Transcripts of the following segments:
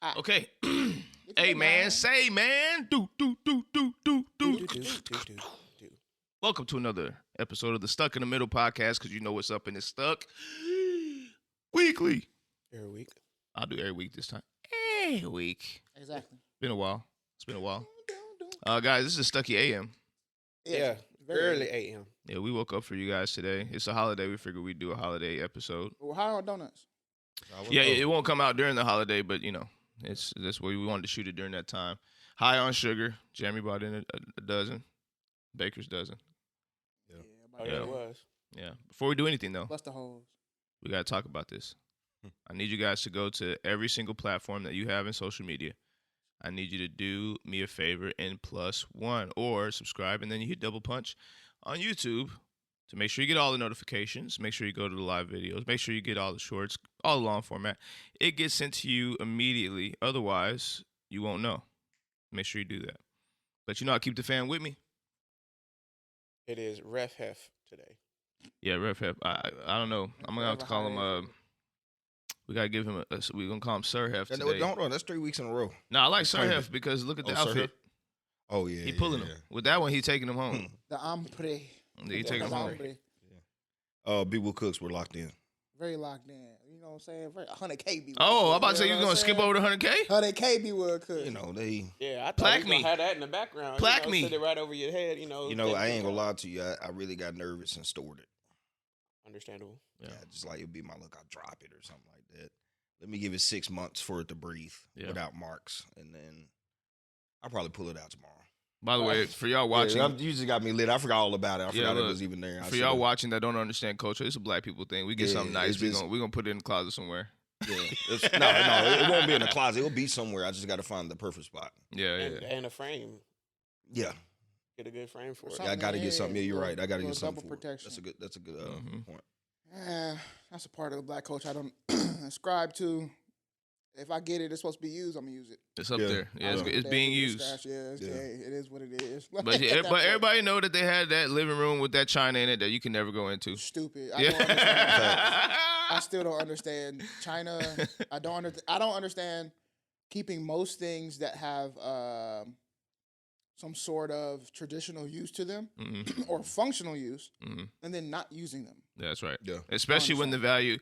Okay. Hey, man. Say, man. Do. Welcome to another episode of the Stuck in the Middle podcast, because you know what's up and it's stuck weekly. Every week. I'll do every week this time. Every week. Exactly. It's been a while. Guys, this is Stucky AM. Yeah, early AM. Yeah, we woke up for you guys today. It's a holiday. We figured we'd do a holiday episode. Well, how are donuts? Yeah, it won't come out during the holiday, but, you know, that's why we wanted to shoot it during that time. High on sugar. Jeremy brought in a dozen. Baker's dozen. Yeah, it was. Yeah. Before we do anything, though, Bust the holes. we got to talk about this. I need you guys to go to every single platform that you have in social media. I need you to do me a favor and +1 or subscribe, and then you hit double punch on YouTube to make sure you get all the notifications. Make sure you go to the live videos. Make sure you get all the shorts, all the long format. It gets sent to you immediately. Otherwise, you won't know. Make sure you do that. But you know, I keep the fan with me. It is Ref Hef today. Yeah, Ref Hef. I don't know. I'm gonna have to call him. We gotta give him we're gonna call him Sir Hef today. Don't. That's 3 weeks in a row. No, I like Sir Hef because look at the outfit. Oh yeah, He pulling him with that one. He taking him home. The hombre. Yeah, he taking him home. B. Will Cooks were locked in. Very locked in. You know what I'm saying? 100K be. Oh, I'm about to say you was gonna skip over the 100K. 100K be Will Cooks. You know they. Yeah, I thought Plaque we me. had that in the background. Plaque me. Sit it right over your head. You know. I ain't gonna lie to you. I really got nervous and stored it. Understandable. Yeah, just like it'd be my luck. I'll drop it or something like that. Let me give it 6 months for it to breathe without marks, and then I'll probably pull it out tomorrow. By the way, for y'all watching, you just got me lit. I forgot all about it. I forgot it was even there. For y'all watching that don't understand culture, it's a black people thing. We get something nice. We're gonna put it in the closet somewhere. Yeah, it won't be in the closet. It'll be somewhere. I just got to find the perfect spot. Yeah, and a frame. Yeah. Get a good frame for it. I got to get something. Yeah, you're right. I got to get something for protection. it. That's a good point. That's a part of the black culture I don't ascribe to. If I get it, it's supposed to be used. I'm gonna use it. It's up there. Yeah, it's being used. It is what it is. But everybody know that they had that living room with that china in it that you can never go into. Stupid. I still don't understand China. I don't understand keeping most things that have some sort of traditional use to them or functional use, and then not using them. Yeah, that's right. Yeah. Especially when the value,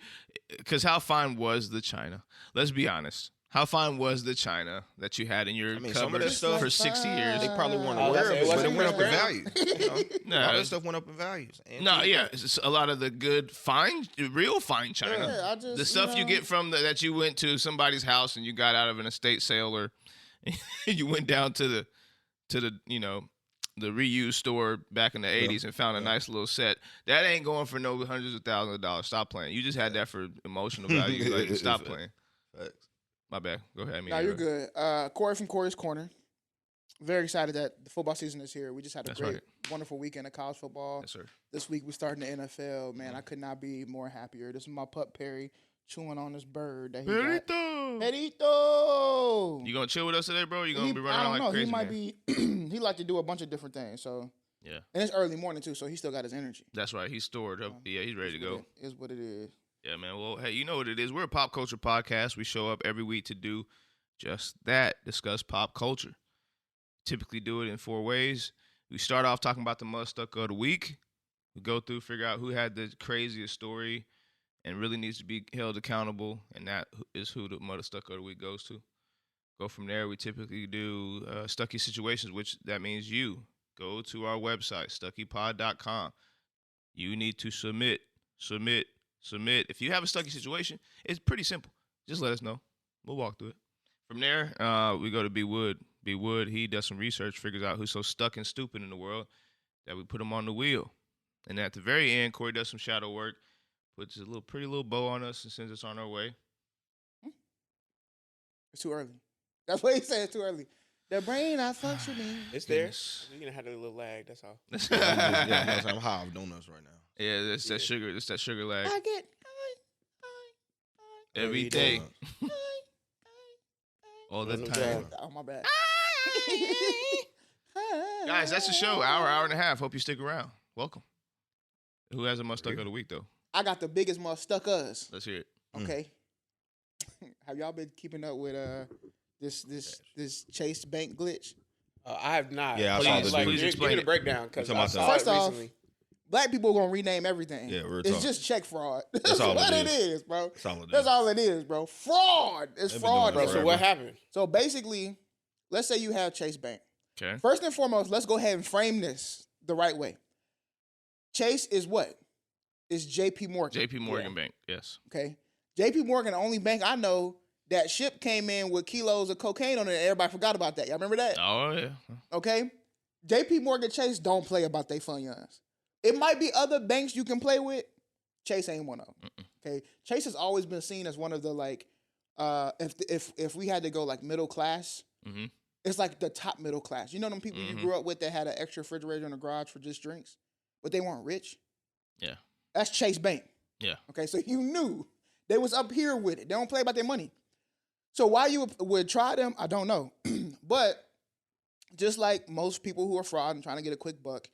because how fine was the china? Let's be honest. How fine was the china that you had in your cupboard for 60 years? They probably weren't aware of it, but it went up in value. All that stuff went up in values. It's a lot of the good, real fine china. Yeah, the stuff you get from that you went to somebody's house and you got out of an estate sale, or you went down to the the reused store back in the 80s and found a nice little set. That ain't going for no hundreds of thousands of dollars. Stop playing. You just had that for emotional value. Like, stop playing. Facts. My bad. Go ahead. No, you're good. Cori from Cori's Corner. Very excited that the football season is here. We just had a wonderful weekend of college football. Yes, sir. This week we starting the NFL. Man, I could not be more happier. This is my pup Perry chewing on this bird that he got. Perito! You gonna chill with us today, bro? You gonna be running around like crazy? He might be. He like to do a bunch of different things. So yeah, and it's early morning too, so he still got his energy. That's right. He's stored up. Yeah, he's ready to go. Is what it is. Yeah, man. Well, hey, you know what it is. We're a pop culture podcast. We show up every week to do just that, discuss pop culture. Typically do it in 4 ways. We start off talking about the must stuck of the week. We go through, figure out who had the craziest story and really needs to be held accountable, and that is who the mother stuck of the week goes to. Go from there. We typically do Stucky situations, which that means you go to our website, StuckyPod.com. You need to submit. If you have a Stucky situation, it's pretty simple. Just let us know. We'll walk through it. From there, we go to B. Wood. B. Wood, he does some research, figures out who's so stuck and stupid in the world that we put him on the wheel. And at the very end, Cori does some shadow work, puts a pretty little bow on us and sends us on our way. It's too early. That's what he said. It's too early. The brain not functioning. It's there. You're gonna have a little lag. That's all. I'm high of donuts right now. Yeah, that's that sugar. It's that sugar lag. I get every day. All the time. Oh my bad. Guys, that's the show. Hour and a half. Hope you stick around. Welcome. Who has a must stuck of the week though? I got the biggest must stuck us. Let's hear it. Okay. have y'all been keeping up with this Chase Bank glitch? I have not. Yeah, I saw the please give explain me the it. breakdown because You talking I about saw First it off, recently. Black people are gonna rename everything. Yeah, we're it's talking. just check fraud. That's all what it it is, bro. That's all it That's is. all it is, bro. Fraud. It's They've been fraud. doing it Bro, so forever. what happened? So basically, let's say you have Chase Bank. Okay. First and foremost, let's go ahead and frame this the right way. Chase is what? It's J.P. Morgan. JP Morgan Bank. Yes. Okay. J.P. Morgan, the only bank I know that ship came in with kilos of cocaine on it, and everybody forgot about that. Y'all remember that? Oh yeah. Okay. J.P. Morgan Chase don't play about their fun youngs. It might be other banks you can play with. Chase ain't one of them. Okay. Chase has always been seen as one of the like, if we had to go like middle class, Mm-hmm. it's like the top middle class. You know them people you grew up with that had an extra refrigerator in the garage for just drinks, but they weren't rich. Yeah. That's Chase Bank. Yeah. Okay, so you knew they was up here with it. They don't play about their money. So why you would try them, I don't know. But just like most people who are fraud and trying to get a quick buck,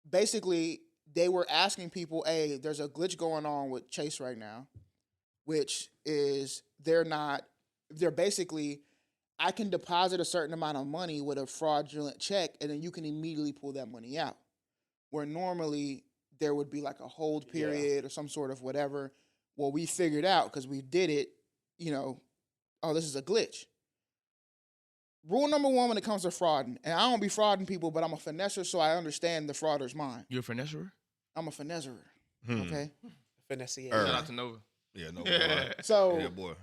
basically they were asking people, hey, there's a glitch going on with Chase right now, which is they're basically, I can deposit a certain amount of money with a fraudulent check and then you can immediately pull that money out. Where normally there would be like a hold period or some sort of whatever. Well, we figured out because we did it, oh, this is a glitch. Rule number one when it comes to frauding, and I don't be frauding people, but I'm a finesser, so I understand the frauder's mind. You're a finesser? I'm a finesserer, okay? Finesse. Shout out to Nova. Yeah, no boy. So Yeah, boy.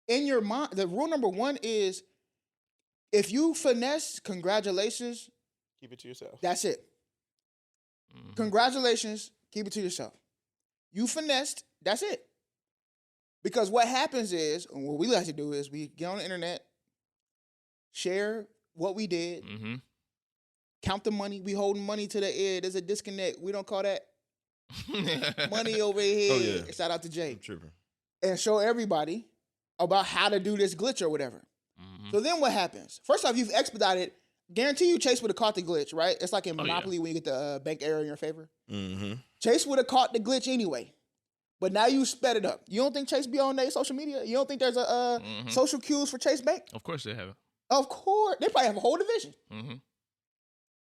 in your mind, the rule number one is if you finesse, congratulations, Keep it to yourself. that's it. Mm-hmm. Congratulations, keep it to yourself. You finessed, that's it. Because what happens is, and what we like to do is we get on the internet, share what we did, Mm-hmm. count the money, we holding money to the air. There's a disconnect. We don't call that money over here. Oh, yeah. Shout out to Jay. I'm tripping. And show everybody about how to do this glitch or whatever. Mm-hmm. So then what happens? First off, you've expedited. Guarantee you Chase would have caught the glitch, right? It's like in Oh, yeah. Monopoly when you get the bank error in your favor. Mm-hmm. Chase would have caught the glitch anyway. But now you sped it up. You don't think Chase be on their social media? You don't think there's a social cues for Chase Bank? Of course they have it. Of course. They probably have a whole division. Mm-hmm.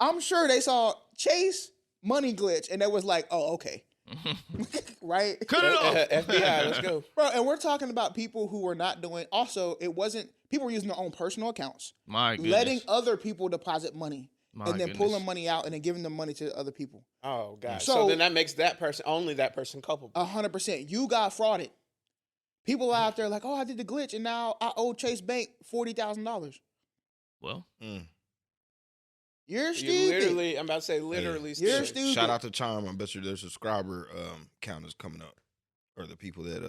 I'm sure they saw Chase money glitch and they was like, oh, okay. Right? Cut it off. FBI, let's go. Bro, and we're talking about people who were not doing, also, it wasn't, people were using their own personal accounts, My goodness. letting other people deposit money, My and then goodness. pulling money out and then giving them money to other people. Oh, God. So- So then that makes only that person culpable. 100%. You got frauded. People out there like, oh, I did the glitch and now I owe Chase Bank $40,000. Well, You're You stupid. literally, I'm about to say literally. You're stupid. stupid. Shout out to Charm. I bet you their subscriber count is coming up, or the people that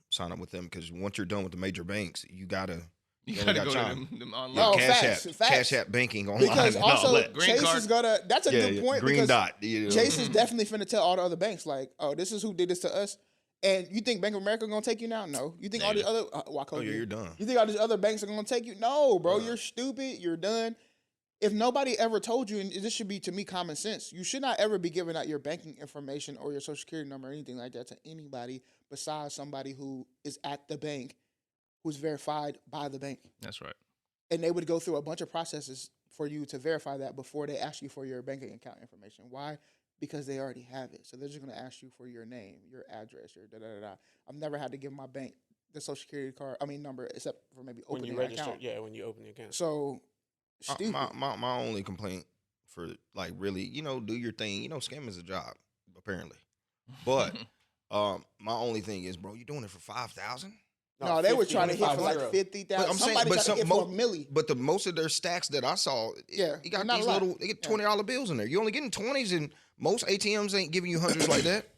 sign up with them. Because once you're done with the major banks, you gotta you only gotta got go Chime. to them online. Yeah, Oh, Cash facts. Cash App banking online. Because and all also that. Green Chase card. is gonna, that's a good point. Green because dot. You know? Chase is definitely finna tell all the other banks, like, oh, this is who did this to us. And you think Bank of America gonna take you now? No. You think all the other, Oh yeah, you're done. You think all these other banks are gonna take you? No, bro. Bruh. You're stupid. You're done. If nobody ever told you, and this should be to me common sense, you should not ever be giving out your banking information or your social security number or anything like that to anybody besides somebody who is at the bank, who's verified by the bank. That's right. And they would go through a bunch of processes for you to verify that before they ask you for your banking account information. Why? Because they already have it. So they're just going to ask you for your name, your address, your da-da-da-da. I've never had to give my bank the social security number, except for maybe When opening you an register, account. yeah, when you open the account. So, stupid. My only complaint for like really, do your thing. Scamming is a job apparently, but my only thing is, bro, you doing it for 5,000? No, they were trying to hit for like 50. 50,000. But I'm saying- Somebody but tried to some- hit for a milli. But the most of their stacks that I saw, Yeah, you got not these a lot. little, they get $20 bills in there. You only getting 20s, and most ATMs ain't giving you hundreds like that.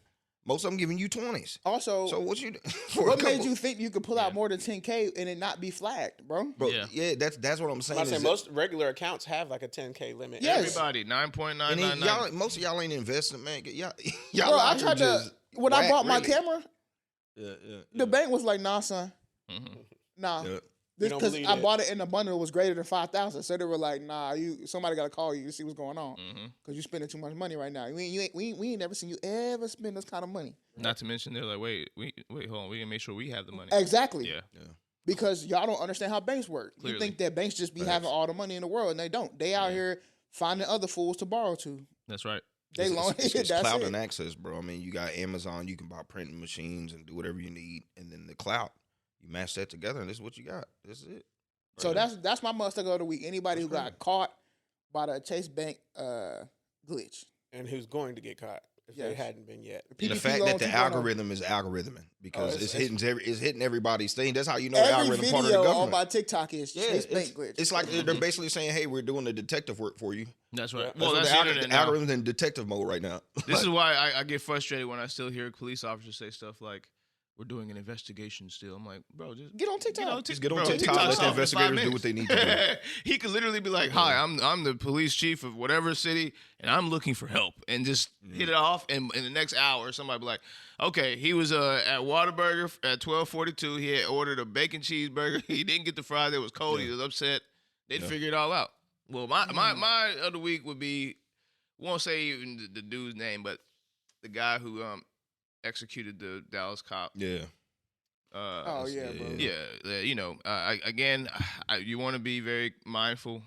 Most of them giving you 20s. Also, So what you for what a made couple- you think you could pull out more than 10K and it not be flagged, bro? Bro, Yeah. yeah, that's what I'm saying. I'm saying is most regular accounts have like a 10K limit. Yes. Everybody, and then 9.999. y'all, most of y'all ain't investing, man. Y'all Bro, out I here tried to, just when I whack, bought my really. camera, Yeah. the bank was like, nah, son. Mhm. Nah. Yeah. This don't because believe I it. bought it in a bundle. It was greater than 5,000. So they were like, "Nah, somebody got to call you to see what's going on because you're spending too much money right now. We ain't never seen you ever spend this kind of money." Not to mention they're like, wait, hold on, we can make sure we have the money. Exactly. Yeah. Because y'all don't understand how banks work. Clearly. You think that banks just be having all the money in the world, and they don't. They out here finding other fools to borrow to. That's right. They loan It's that's cloud it. and access, bro. I mean, you got Amazon, you can buy printing machines and do whatever you need, and then the cloud, you match that together, and this is what you got. This is it. So Right that's my must of the week. Anybody who got caught by the Chase Bank glitch. And who's going to get caught if they Yes. hadn't been yet. And the PPP fact loan that the 2.0. algorithm is algorithming because it's- it's hitting everybody's thing. That's how you know the Every algorithm part of the video on government. my TikTok is Chase Bank glitch. It's like they're basically saying, "Hey, we're doing the detective work for you." That's right. Yeah. Well, that's the the internet now. algorithm's in detective mode right now. This is why I get frustrated when I still hear police officers say stuff like, "We're doing an investigation still." I'm like, bro, just Get on TikTok. Just get on bro, TikTok, TikTok's let the off in 5 investigators do what they need to minutes. He could literally be like, "Hi, I'm the police chief of whatever city, and I'm looking for help," and just hit it off. And in the next hour, somebody be like, "Okay, he was at Whataburger at 12:42. He had ordered a bacon cheeseburger. He didn't get the fries. It was cold. He was upset. They'd figure it all out." Well, my other week would be, won't say even the dude's name, but the guy who executed the Dallas cop. Yeah. Oh yeah, bro. Yeah, you know, you want to be very mindful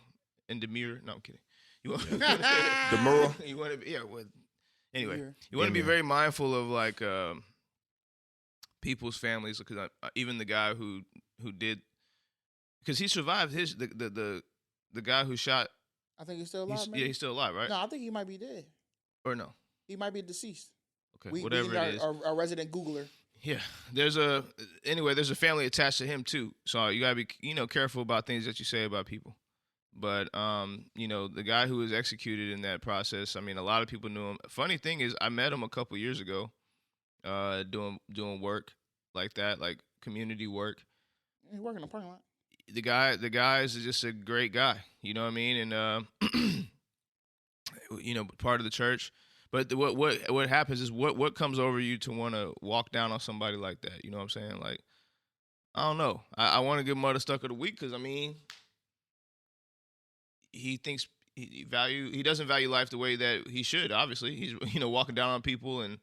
and demure. No, I'm kidding. You want Demure? You want to be, well, anyway, Demure. you want to be Demure. very mindful of like people's families, because even the guy who did, because he survived the guy who shot. I think he's still alive. He's still alive, right? No, I think he might be dead. Or no? He might be deceased. Okay, whatever it is. Our resident Googler. Yeah, there's a family attached to him too, so you gotta be careful about things that you say about people. But the guy who was executed in that process, I mean, a lot of people knew him. Funny thing is, I met him a couple years ago, doing work like that, like community work. He's working in the parking lot. The guy is just a great guy, you know what I mean, and part of the church. But what happens is what comes over you to want to walk down on somebody like that? You know what I'm saying? Like, I don't know. I want to give him the Stuck of the Week because, I mean, he thinks he doesn't value life the way that he should. Obviously, he's walking down on people and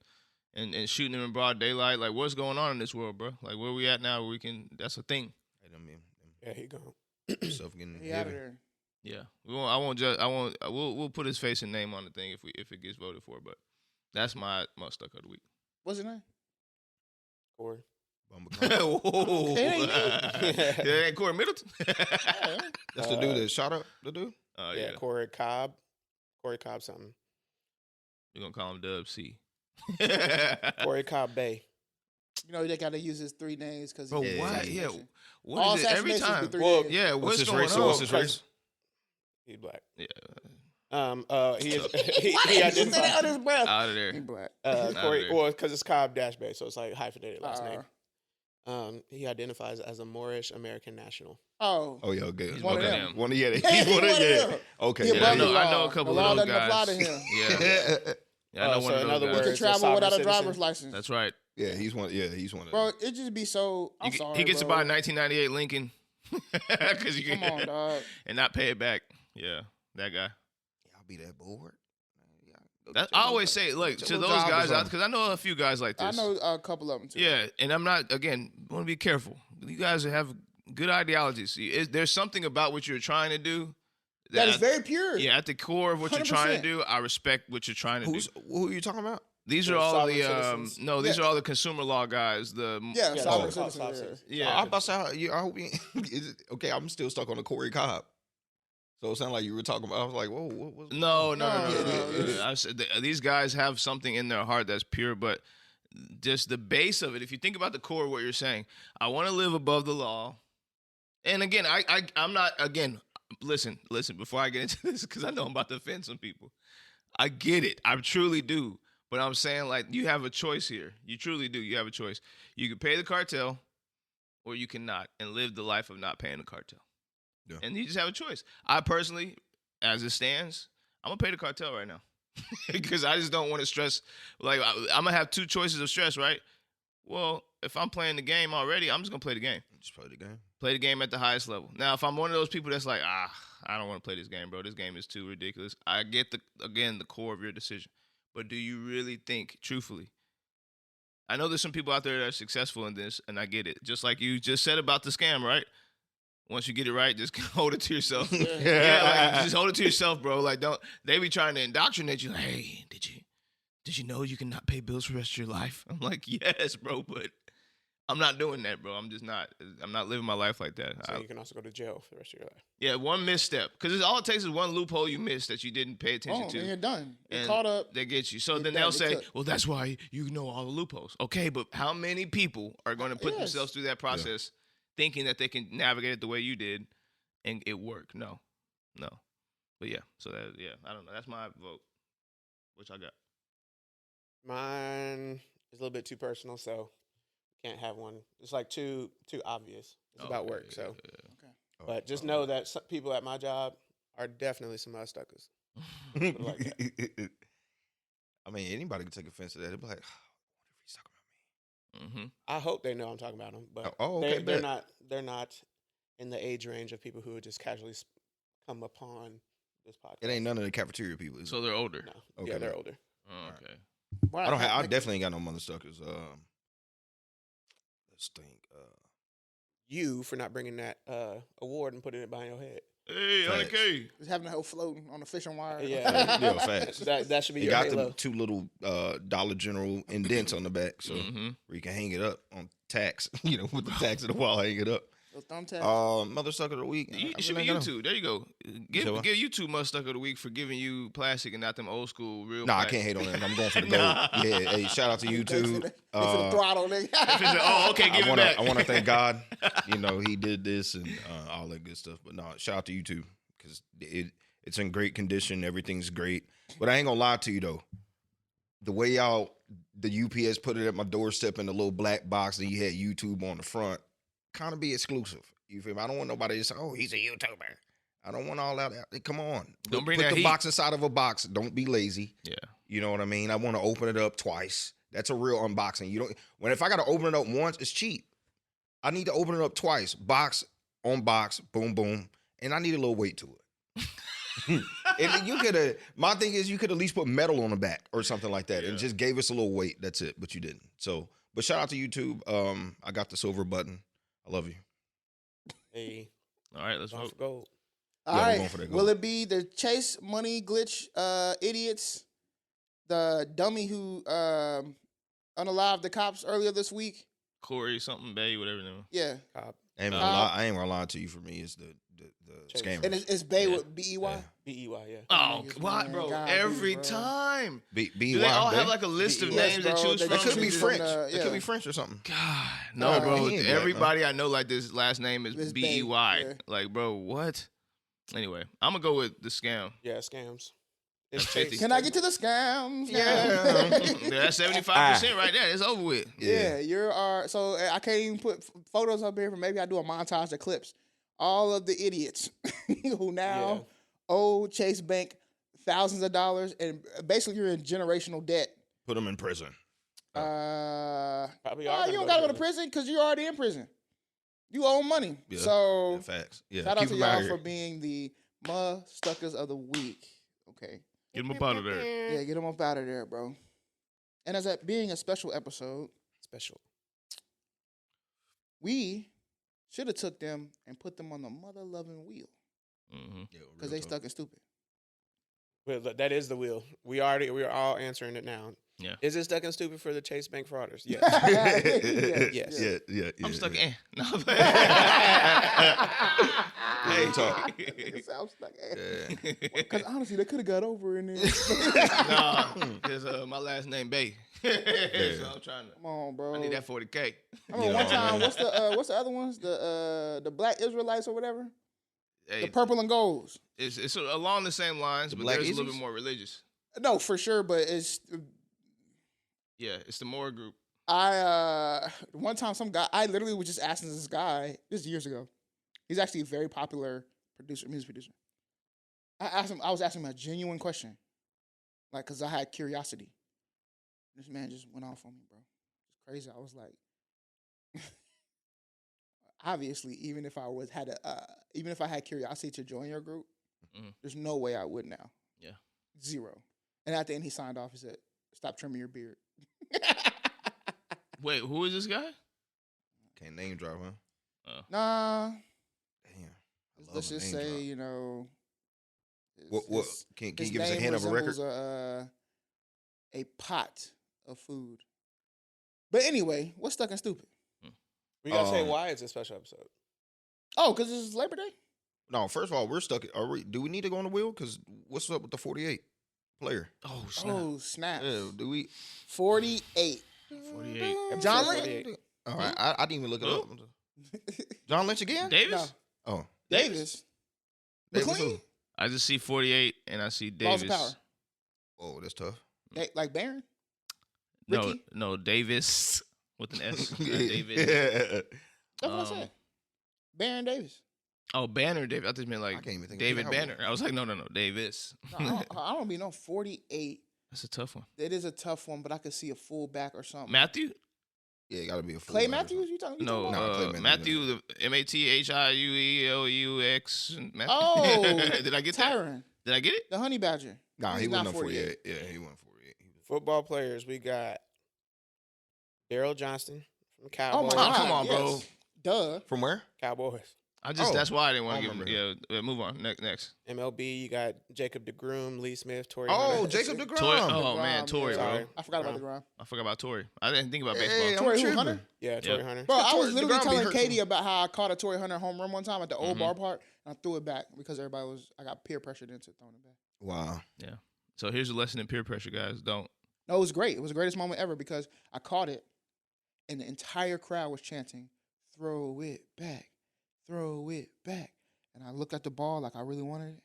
shooting them in broad daylight. Like, what's going on in this world, bro? Like, where we at now? Where we can? That's a thing. Yeah, he gone. Stuff getting He out of heavy. there. Yeah, we'll put his face and name on the thing if it gets voted for. But that's my Stuck of the Week. What's his name? Corey. Whoa. It ain't That ain't Corey Middleton. That's the dude that shot up the dude. Yeah, Corey Cobb. Corey Cobb something. We're gonna call him Dub C. Corey Cobb Bay. You know they gotta use his 3 names because. Bro, why? Yeah. All What is it every assassinations time? be 3 Well, names. Yeah, what's his going race? on? What's his race? He's black. Yeah, He is. He Why did you say that identifies. under his breath? out of He there. black. Corey. there. Well, because it's Cobb Dash Bay, so it's like hyphenated last name. Uh, He identifies as a Moorish American national. Oh. Oh yeah, okay. He's one of okay. them. One of yeah, Yeah, he's one of yeah. them. Okay, He yeah, above I the know law. a couple The law of those doesn't apply guys. to him. Yeah, I know So one of in those other guys. He can words, travel sovereign without a citizen. driver's license. That's right. yeah, he's one. Yeah, he's one of Bro, them. it just be so. I'm sorry. He gets to bro. buy a 1998 Lincoln because you Come can on, dog. and not pay it back. Yeah, that guy. I'll be that bored. I always say, like, to those guys out, because I know a few guys like I this. know a couple of them too. Yeah, and I'm not, again, want to be careful. You guys have good ideologies. There's something about what you're trying to do That is very pure. yeah, at the core of what you're trying to 100%. do, I respect what you're trying to do. Who are you talking about? These The are all sovereign the citizens. these Yeah. are all the consumer law guys. The Yeah, Yeah, sovereign oh. citizen. yeah. I'm about to say, I hope okay, I'm still stuck on the Corey Cobb. So it sounded like you were talking about. I was like, whoa, what? No. No. I said these guys have something in their heart that's pure, but just the base of it. If you think about the core of what you're saying, I want to live above the law. And again, I'm not. Again, listen. Before I get into this, because I know I'm about to offend some people. I get it. I truly do. But I'm saying, like, you have a choice here. You truly do. You have a choice. You can pay the cartel, or you cannot, and live the life of not paying the cartel. Yeah. And you just have a choice. I personally, as it stands, I'm gonna pay the cartel right now because I just don't want to stress. Like, I'm gonna have 2 choices of stress, right? Well, if I'm playing the game already, I'm just gonna play the game. Just play the game. Play the game at the highest level. Now, if I'm one of those people that's like, I don't want to play this game, bro. This game is too ridiculous. I get the core of your decision. But do you really think, truthfully? I know there's some people out there that are successful in this, and I get it. Just like you just said about the scam, right? Once you get it right, just hold it to yourself. Just hold it to yourself, bro. Like, don't. They be trying to indoctrinate you. Like, hey, did you know you can not pay bills for the rest of your life? I'm like, yes, bro, but I'm not doing that, bro. I'm not living my life like that. So you can also go to jail for the rest of your life. Yeah, one misstep. Because all it takes is one loophole you missed that you didn't pay attention to. And you're done. You're and caught up. They get you. So then done. they'll They say, cook. well, that's why you know all the loopholes. Okay, but how many people are going to put themselves through that process thinking that they can navigate it the way you did and it work? No. But yeah, so I don't know. That's my vote. Which I got. Mine is a little bit too personal, so can't have one. It's like too obvious. It's about work, so. Okay. But just know that some people at my job are definitely some Stuckers. Like that. I mean, anybody can take offense to that. They'll be like, what if he's talking about me? I hope they know I'm talking about them, but Okay, they're not in the age range of people who would just casually come upon this podcast. It ain't none of the cafeteria people. Is So they're older. No. Okay. Yeah, they're older. Oh, okay. I definitely ain't got no mother Stuckers. Let's think. You for not bringing that award and putting it behind your head. Hey, Facts. okay. Just having the whole floating on the fishing wire. Yeah. Yeah, facts. That should be You your got halo. the 2 little Dollar General indents on the back, so where you can hang it up on tacks. With the tacks of the wall, hang it up. Those thumbtacks. Mother Stuck of the week. It should be YouTube. There you go. Give YouTube Mother Stuck of the week for giving you plastic and not them old school real. Nah, I plastic. can't hate on that. I'm going for the gold. Yeah, hey, shout out to YouTube. They for the throttle, nigga. Oh, okay, give it back. I want to thank God. He did this and all that good stuff. But no, shout out to YouTube because it's in great condition. Everything's great. But I ain't gonna lie to you though. The way the UPS put it at my doorstep in the little black box, and you had YouTube on the front, kind of be exclusive. You feel me? I don't want nobody to say, "Oh, he's a YouTuber." I don't want all that. Come on, Don't bring put that the heat. box inside of a box. Don't be lazy. Yeah. You know what I mean? I want to open it up twice. That's a real unboxing. If I got to open it up once, it's cheap. I need to open it up twice. Box on box, boom, boom. And I need a little weight to it. And my thing is you could at least put metal on the back or something like that and just gave us a little weight. That's it. But you didn't. So, but shout out to YouTube. I got the silver button. I love you. Hey, All right, let's going vote. for gold. All we're right. going for that goal. Will it be the Chase Money Glitch idiots, the dummy who unalived the cops earlier this week? Cori something Bay, whatever the name. Yeah. Cop. I ain't gonna lie to you. For me, it's the Chase. scammer. And it's Bay with B-E-Y? Yeah. BEY, yeah. Oh, Niggas, what, man, bro? God, Every bro. time. B Do they all have like a list of Yes, names bro. to choose They from? It could be choose French. from the- It yeah. could be French or something. God, No, no, bro. he ain't black, Everybody I know like this last name is It's B-E-Y. Bay, yeah. Like, bro, what? Anyway, I'm gonna go with the scam. Yeah, scams. That's It's 50. Chase. Can I get to the scams? Yeah. That's 75% right there. It's over with. Yeah, so I can't even put photos up here, but maybe I do a montage of clips. All of the idiots who now owe Chase Bank thousands of dollars, and basically you're in generational debt. Put them in prison. Probably You are don't gotta go to prison because you're already in prison. You owe money. Yeah. So Yeah, facts. Yeah. shout out Keep to 'em out y'all here. for being the Stuckers of the week. Okay. Get them up out of there. Yeah, get them up out of there, bro. And as that being a special episode, Special. we should have took them and put them on the mother-loving wheel Mm-hmm. Yeah, because real they talk. stuck and stupid. Well, that is the wheel. We are all answering it now. Yeah. Is it Stuckn Stupid for the Chase Bank fraudsters? Yes. Yes. Yes. Yeah. I'm stuck yeah. in. No. Real talk. It sounds stuck. Yeah. Because honestly, they could have got over in there. Nah, because my last name Bay. So I'm trying to. Come on, bro. I need that 40K. I remember one Yeah. time. What's the other ones? The Black Israelites or whatever. Hey, The purple and golds. it's along the same lines, The but Black there's a little Izzies? bit more religious. No, for sure. But Yeah, it's the more group. one time I literally was just asking this guy, this is years ago. He's actually a very popular music producer. I was asking him a genuine question. Like, cause I had curiosity. This man just went off on me, bro. It's crazy. I was like, obviously, even if I had curiosity to join your group, there's no way I would now. Yeah. Zero. And at the end, he signed off. He said, "Stop trimming your beard." Wait, who is this guy? Can't name drop, huh? Nah. Damn. Let's just say, you know. What can you give us a name hint of a record? resembles a pot of food. But anyway, what's Stuck and Stupid? We gotta say why it's a special episode. Oh, because it's Labor Day? No, first of all, we're stuck. Do we need to go on the wheel? Because what's up with the 48 player? Oh, snap. Oh, snap. Yeah, do we? 48. 48. John Episode Lynch? 48. All right, I didn't even look it up. John Lynch again? Davis? No. Oh, Davis. Davis McLean? who? I just see 48 and I see Laws of Davis. Power. Oh, that's tough. Like Baron? No, Ricky? no, Davis with an S. not Yeah. David. That's what I Um, said. Baron Davis. Oh, Banner Davis. I just meant I like can't even think. David of Banner. I was like, no, Davis. No, I don't be no 48. That's a tough one. It is a tough one, but I could see a fullback or something. Matthew? Yeah, it got to be a full Clay back or Matthews? You talking No, about? No, Clay Matthew, the MATHIUELUX. Matthew. Oh, Did I get that? Tyron, Did I get it? the Honey Badger. Nah, he He's wasn't not on 48. Yeah, he wasn't 48. Football players, we got Daryl Johnston from Oh Cowboys. my God! come on, bro. yes. Duh. From where? Cowboys. That's why I didn't want I to give remember him. Yeah, move on. Next. MLB, you got Jacob DeGrom, Lee Smith, Torrey Oh, Hunter. Jacob DeGrom. Tory. Oh DeGrom, man, Tory, yeah. bro. Sorry. I forgot about the ground. I forgot about Tory. I didn't think about Hey, baseball. I'm Tory who, tripping. Hunter? Yeah, Torrey Hunter. Bro, I Tory- was literally DeGrom be telling hurt Katie too. about how I caught a Torrey Hunter home run one time at the old Mhm. ballpark, and I threw it back because I got peer pressured into throwing it back. Wow. So here's a lesson in peer pressure, guys. Don't. No, it was great. It was the greatest moment ever because I caught it, and the entire crowd was chanting, "Throw it back, throw it back." And I looked at the ball like I really wanted it,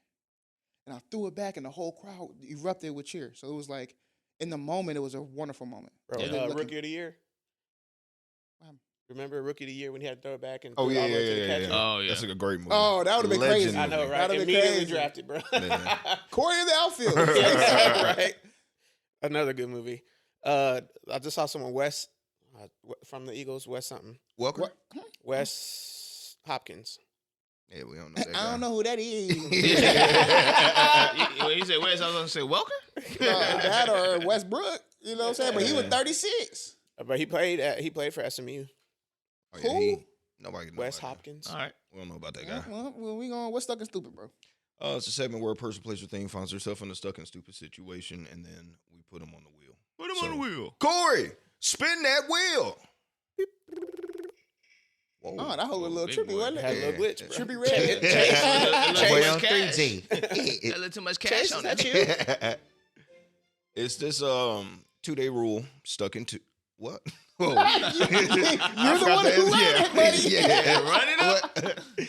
and I threw it back, and the whole crowd erupted with cheer. So it was like, in the moment, it was a wonderful moment. Bro, Yeah. Rookie of the Year. Wow. Remember Rookie of the Year when he had to throw it back and Oh, threw it yeah, all the way yeah, to the yeah, catcher? Oh yeah. That's like a great movie. Oh, that would've been crazy. I know, Legendary. right? That'd have been Immediately crazy. drafted, bro. Yeah. Corey in the outfield. right? Another good movie. I just saw someone, Wes, from the Eagles, Wes something. Welker? What? Wes Hopkins. Yeah, we don't know that guy. I don't know who that is. When he said West, I was going to say Welker. That or Westbrook. You know what I'm saying? But he was 36. But he played for SMU. Oh, yeah, Who? nobody knows Wes about that. Hopkins. All right. We don't know about that guy. Well, we going. What's Stuck and Stupid, bro? It's a segment where a person, place, or thing finds herself in a stuck and stupid situation, and then we put them on the wheel. Put him So- on the wheel. Corey, spin that wheel. Whoa. Oh, that whole little big trippy, boy. wasn't Had it? a little glitch, bro. Trippy Chase- red. Chase- Boy, Chase- on Chase- Thursday. Got a little too much cash Chase, on is that. that you? It's this 2-day rule stuck into what? Whoa. You're the one who ran it, buddy. Yeah, Run it up. What?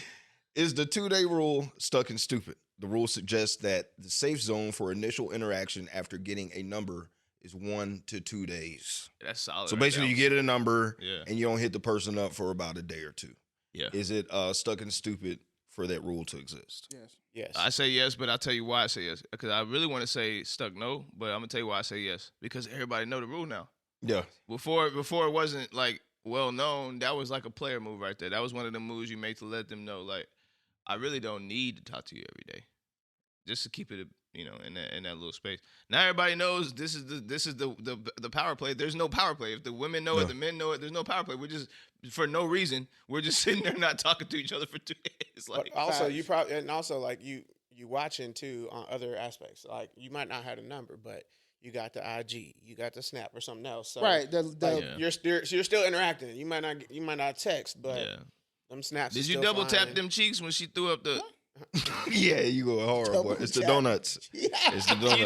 Is the 2-day rule stuck and stupid? The rule suggests that the safe zone for initial interaction after getting a number is 1 to 2 days. That's solid. So right basically, there. you get a number Yeah. and you don't hit the person up for about a day or two. Yeah. Is it stuck and stupid for that rule to exist? Yes. Yes. I say yes, but I'll tell you why I say yes. Because I really want to say stuck no, but I'm gonna tell you why I say yes. Because everybody know the rule now. Yeah. Before it wasn't like well known. That was like a player move right there. That was one of the moves you make to let them know, like, I really don't need to talk to you every day, just to keep it, in that little space. Now everybody knows this is the power play. There's no power play. If the women know it, the men know it. There's no power play. We're just for no reason. We're just sitting there not talking to each other for 2 days. But Like also, facts. you probably and also like you watching too on other aspects. Like you might not have a number, but you got the IG, you got the Snap or something else. So Right. like, Yeah. you're still interacting. You might not text, but yeah. them snaps. Did is you still double tap flying. them cheeks when she threw up the? Yeah, you go hard, boy. Double It's the tap. donuts. Yeah. It's the donuts.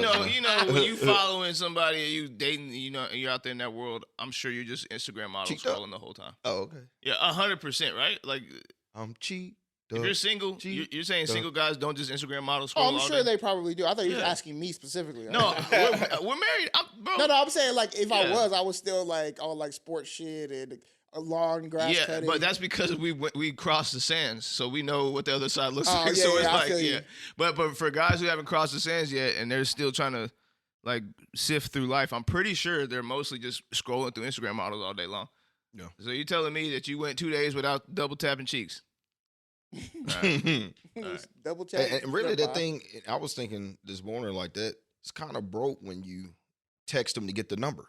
man. When you following somebody and you dating, and you're out there in that world, I'm sure you're just Instagram model Cheeked up. scrolling the whole time. Oh, okay. Yeah, 100%, right? Like, I'm cheap. if you're single, you're saying single guys don't just Instagram model scroll. Oh, I'm all sure day? they probably do. I thought you were Yeah. asking me specifically. No, we're married, bro. No, I'm saying like if I Yeah. was still like all like sports shit and a lawn grass Yeah, cutting. but that's because we crossed the sands, so we know what the other side looks Oh, like. yeah, So it's yeah, I like, feel yeah. you. But for guys who haven't crossed the sands yet and they're still trying to like sift through life, I'm pretty sure they're mostly just scrolling through Instagram models all day long. Yeah. So you telling me that you went 2 days without double tapping cheeks? All right. Double check. And really, that thing, I was thinking this morning like that, it's kind of broke when you text them to get the number.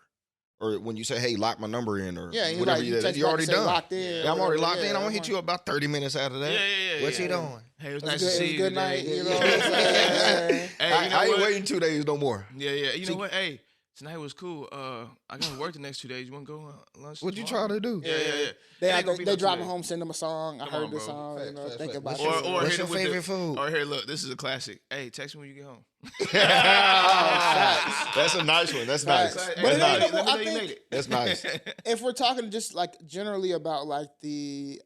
Or when you say, hey, lock my number in or whatever like, you're already done. Locked in, yeah, I'm already locked in. I'm I'm going to hit you about 30 minutes after that. What you doing? Hey, it was nice to see you Good today. night. You know what I'm saying? Hey, you know I ain't what? waiting 2 days no more. Yeah. You know what? Hey, tonight was cool. I got to work the next 2 days. You want to go lunch? What'd you tomorrow? try to do? Yeah. They driving home, send them a song. I Come heard on, the bro. song. You know, Facts, think facts. about Or it. What's hit your him with favorite food? Or here, look, this is a classic. Hey, text me when you get home. That's a nice one. That's nice. Facts. Hey, But let me it know ain't no- I you think- made it. That's nice. If we're talking just like generally about like the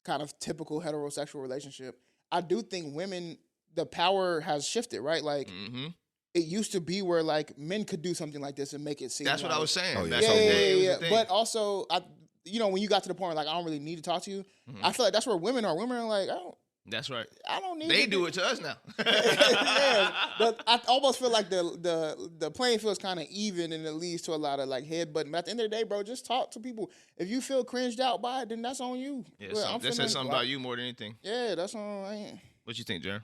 kind of typical heterosexual relationship, I do think women, the power has shifted, right? Like Mm-hmm. it used to be where like men could do something like this and make it seem. That's what I like- was saying. Oh, yeah. That's Yeah, what yeah, it was yeah. the thing. But also, when you got to the point where like I don't really need to talk to you, I feel like that's where women are. Women are like, That's right. I don't need. They to do it to us now. yeah, but I almost feel like the playing field is kind of even, and it leads to a lot of like headbutting. But at the end of the day, bro, just talk to people. If you feel cringed out by it, then that's on you. Yeah, Well, that says something about you more than anything. Yeah, that's on. I ain't. What you think, Jaron?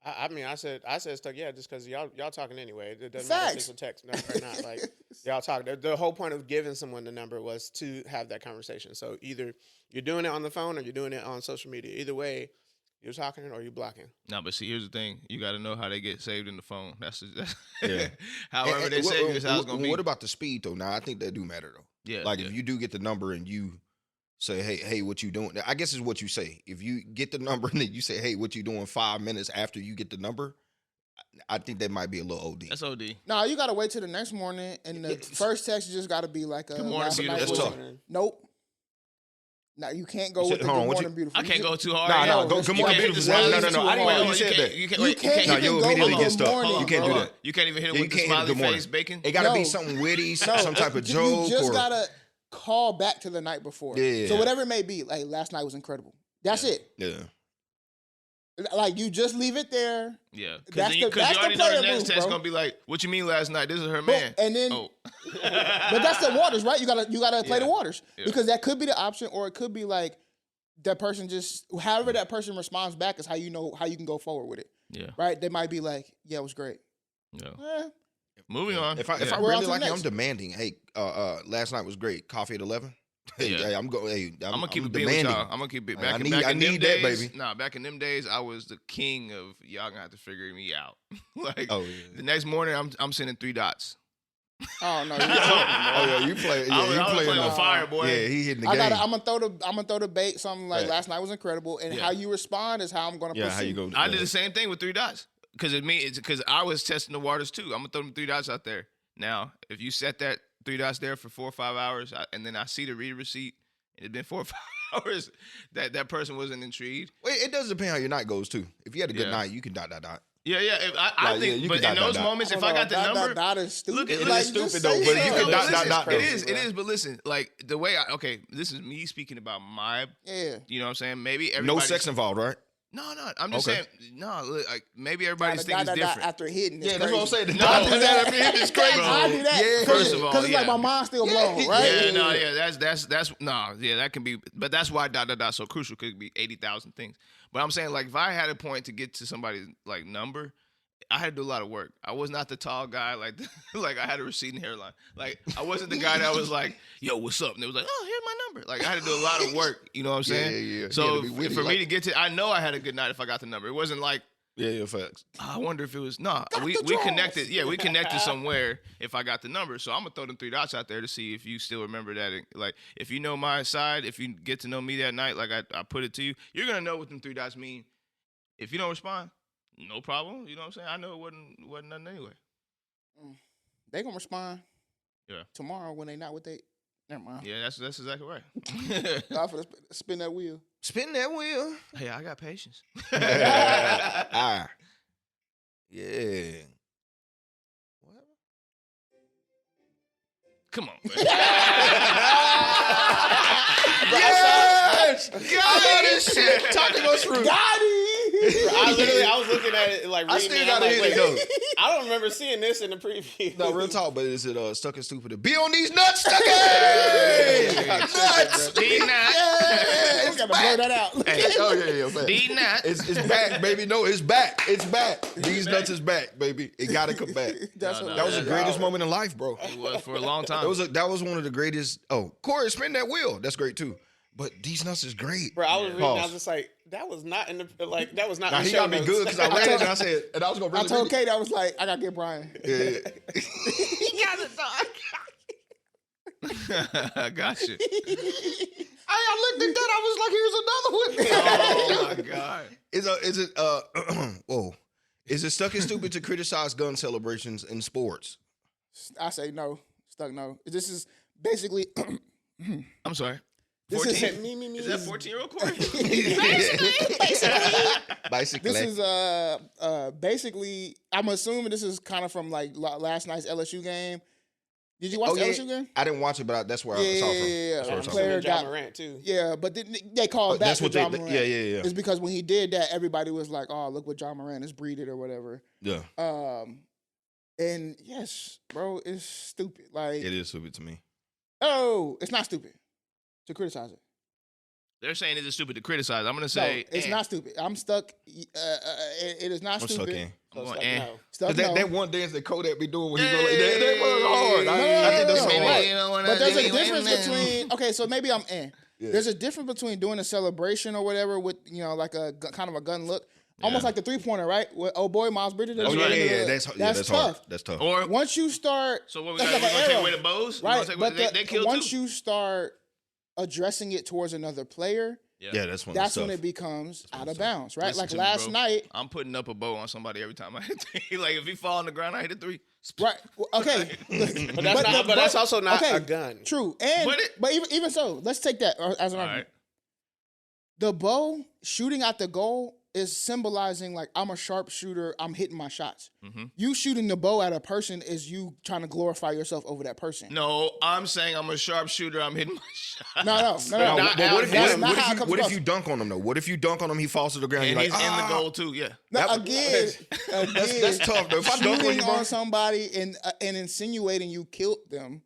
I mean, I said stuck, yeah, just because y'all talking anyway. It doesn't matter if it's a text or not. Like y'all talking. The whole point of giving someone the number was to have that conversation. So either you're doing it on the phone or you're doing it on social media. Either way, you're talking or you're blocking. No, but see, here's the thing. You got to know how they get saved in the phone. That's Yeah. however they save you is how it's going to be. What about the speed, though? Now, I think that do matter, though. Yeah. Like, if you do get the number and you say, hey, what you doing? I guess it's what you say. If you get the number and then you say, hey, what you doing 5 minutes after you get the number, I think that might be a little OD. That's OD. No, you gotta wait till the next morning, and the first text you just gotta be like, Good morning, last night beautiful. was- That's tough. Nope. Now you can't go You with said- the hold good on, what morning, beautiful. I can't go too hard. Nah, no, go. that's- Good you morning, can't beautiful. just No, way no. I didn't too know you hard. said that. You can't. You Wait, can't No, even you go immediately with get the stuck. morning, You can't do bro. that. You can't even hit it Yeah, with you the can't hit smiley good morning. face bacon. It got to No. be something witty, some type of joke. You just or, gotta call back to the night before. Yeah. So whatever it may be, like last night was incredible. That's it. Yeah. Like you just leave it there. Yeah, because That's you the- that's the already know the player next move, text bro. gonna be like, "What you mean last night? This is her Boom, man." and then, Oh, but that's the waters, right? You gotta play the Yeah. waters Yeah. because that could be the option, or it could be like that person just however that person responds back is how you know how you can go forward with it, yeah, right? They might be like, "Yeah, it was great." yeah. Eh, Moving on. If I Yeah. We're on really to the like it, I'm next. demanding. Hey, last night was great. Coffee at 11. Hey, Yeah. hey, I'm going. Hey, I'm gonna keep it being demanding. with y'all. I'm gonna keep it I back. need- back I in them need that, days, baby. Nah, back in them days, I was the king of y'all gonna have to figure me out. Like Oh yeah. the next morning, I'm sending 3 dots. oh no, Oh yeah, you play. Yeah, I was you playing playing on the fire, boy. Yeah, he hitting the I'm game. gonna throw the bait something like Right. last night was incredible, and Yeah. how you respond is how I'm gonna Yeah, proceed. how you go? I did the same thing with 3 dots because because I was testing the waters too. I'm gonna throw them 3 dots out there. Now, if you set that 3 dots there for 4 or 5 hours, and then I see the read receipt, and it's been 4 or 5 hours that person wasn't intrigued. Well, it does depend how your night goes too. If you had a good Yeah. night, you can dot. Yeah. If I Like, think, yeah, you but can in dot, those dot. moments, I if don't I know, got the number, that is stupid. Look at- it is Like, stupid, just though, say but you so. can dot, listen, dot, It dot. is. It is. But listen, like the way okay, this is me speaking about my. Yeah. You know what I'm saying? Maybe No everybody. sex involved, right? No. I'm just Okay. saying. No, look, like maybe everybody's Dot, thing dot, is dot, different. after hitting. Is Yeah, that's what I'm crazy. saying. No, Dot, but dot, that is crazy. I do that. Yeah. First of all, because it's like yeah. my mind's still blown, right? Yeah, that's no, yeah, that can be, but that's why dot so crucial. Could be 80,000 things. But I'm saying, like, if I had a point to get to somebody's like number, I had to do a lot of work. I was not the tall guy, like like I had a receding hairline. Like I wasn't the guy that was like, "Yo, what's up?" And it was like, "Oh, here's my number." Like I had to do a lot of work. You know what I'm saying? Yeah. You So had to be witty, for me like- to get to, I know I had a good night if I got the number. It wasn't like, Yeah, facts. I wonder if it was we the draws. connected. Yeah, we connected somewhere if I got the number. So I'm gonna throw them 3 dots out there to see if you still remember that. Like if you know my side, if you get to know me that night, like I put it to you, you're gonna know what them 3 dots mean. If you don't respond, no problem. You know what I'm saying? I know it wasn't nothing anyway. They gonna respond. Yeah. Tomorrow when they not with they. Never mind. Yeah, that's exactly right. God for spin that wheel. Spin that wheel. Hey, I got patience. Ah. Yeah. Come on, man. Yes! Got this shit. Talk to us through. Got it. I was looking at it like I reading still it. gotta I'm hit like, it though. wait, I don't remember seeing this in the preview. No, real talk, but is it Stuckn Stupid? Be on these nuts, Stucky! Nuts! D nut. Yeah, it's gotta blur that out. Hey, oh yeah, man. D nut. It's back, baby. No, it's back. It's back. These nuts is back, baby. It gotta come back. That's No, what That was the Yeah. greatest moment in life, bro. It was for a long time. That was one of the greatest. Oh, Cori, spin that wheel. That's great too. But these nuts is great. Bro, I was reading. I Pause. was just like, that was not in the like. That was not. Now in the he show got me notes. good because I read it and I said, and I was gonna I really told read it. Kate, I was like, I gotta get Brian. Yeah. I got you. I looked at that. I was like, here's another one. Oh my god. Is it Stucky Stupid to criticize gun celebrations in sports? I say no. Stuck no. This is basically I'm sorry. this 14? is me. Is that 14-year-old Cori? Bicycle. this is basically I'm assuming this is kind of from like last night's LSU game. Did you watch the LSU game? I didn't watch it, but that's where I saw it from. Yeah. That's where I I'm saw it Player assuming John got- Morant too. Yeah, but they called back That's to what John they. Morant. Yeah. It's because when he did that, everybody was like, "Oh, look what John Morant is breeded or whatever." Yeah. And yes, bro, it's stupid. Like, It is stupid to me. oh, it's not stupid to criticize it. They're saying it is stupid to criticize. I'm gonna say no, it's not stupid. I'm stuck. It is not I'm stupid. stuck in. I'm So going, it's like, eh. no. Stuck, Cause that, no. that one dance that Kodak be doing when he go like that was hard. I think that's so no, hard. right. But there's a difference between. Okay, so maybe I'm in. Yeah. There's a difference between doing a celebration or whatever with like a kind of a gun look, almost Yeah. like the 3-pointer, right? With, oh boy, Miles Bridges. That's Oh right. yeah. That's tough. hard. That's tough. Or Once you start, so what we that's got? like We an gonna take arrow. away the bows? We right? gonna take away- But they kill once too. you start addressing it towards another player, Yeah. That's when that's it's when tough. it becomes out of tough. bounds, right? Listen Like to me, last bro. night, I'm putting up a bow on somebody every time I hit three. Like if he fall on the ground, I hit a three. right? Well, okay, But that's also not okay, a gun. True, and But but even so, let's take that as an All argument. right. The bow shooting at the goal is symbolizing like I'm a sharpshooter. I'm hitting my shots. Mhm. You shooting the bow at a person is you trying to glorify yourself over that person. No, I'm saying I'm a sharpshooter. I'm hitting my shot. no. Not But what if, That's what, not what how if it you, comes what if across. you dunk on him though? What if you dunk on him, he falls to the ground? And You're he's like, in the "Ah." goal too. Yeah. Now, That- again, That's tough though. If I dunk on shooting you, bro, on somebody and insinuating you killed them,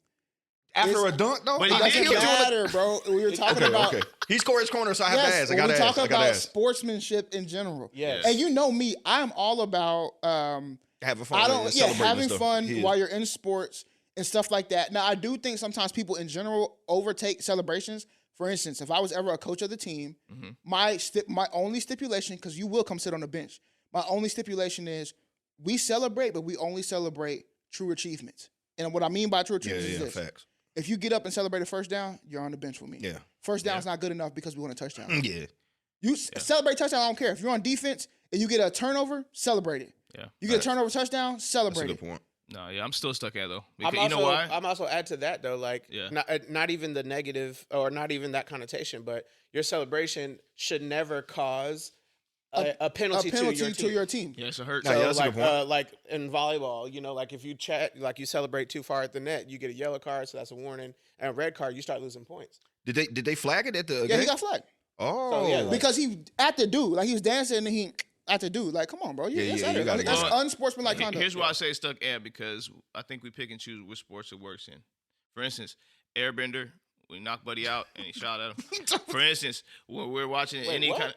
after it's- a dunk though, But it he I did doesn't kill you on matter, bro. We were talking about okay. He scored his corner, so I have to yes, ask. I when gotta we ask. talk I gotta about ask. sportsmanship in general. Yes. And you know me, I'm all about Having fun. I with it, don't yeah, celebrating having and stuff. fun He is. while you're in sports and stuff like that. Now I do think sometimes people in general overtake celebrations. For instance, if I was ever a coach of the team, my only stipulation, because you will come sit on the bench, my only stipulation is we celebrate, but we only celebrate true achievements. And what I mean by true Yeah, achievements is this. facts. If you get up and celebrate a first down, you're on the bench with me. Yeah. First down's not good enough because we want a touchdown. Yeah. You celebrate touchdown, I don't care. If you're on defense and you get a turnover, celebrate it. Yeah. You get a turnover touchdown, That's a celebrate good it. point. No, yeah, I'm still stuck at though. I'm Because, you know why? I'm also add to that though, like Yeah. not even the negative or not even that connotation, but your celebration should never cause a penalty, A penalty to your team. Yeah, it's a hurt. Nah, So yeah, that's a like good point. like in volleyball, like if you like you celebrate too far at the net, you get a yellow card, so that's a warning, and a red card, you start losing points. Did they flag it at the Yeah, game? he got flagged. Oh, So, yeah, like- Because he at the dude, like he was dancing and he at the dude. Like, come on, bro. Yeah, you gotta That's go. unsportsmanlike conduct. Here's why I say stuck air, because I think we pick and choose which sports it works in. For instance, airbender, we knock buddy out and he shot at him. For instance, when we're watching any what? kind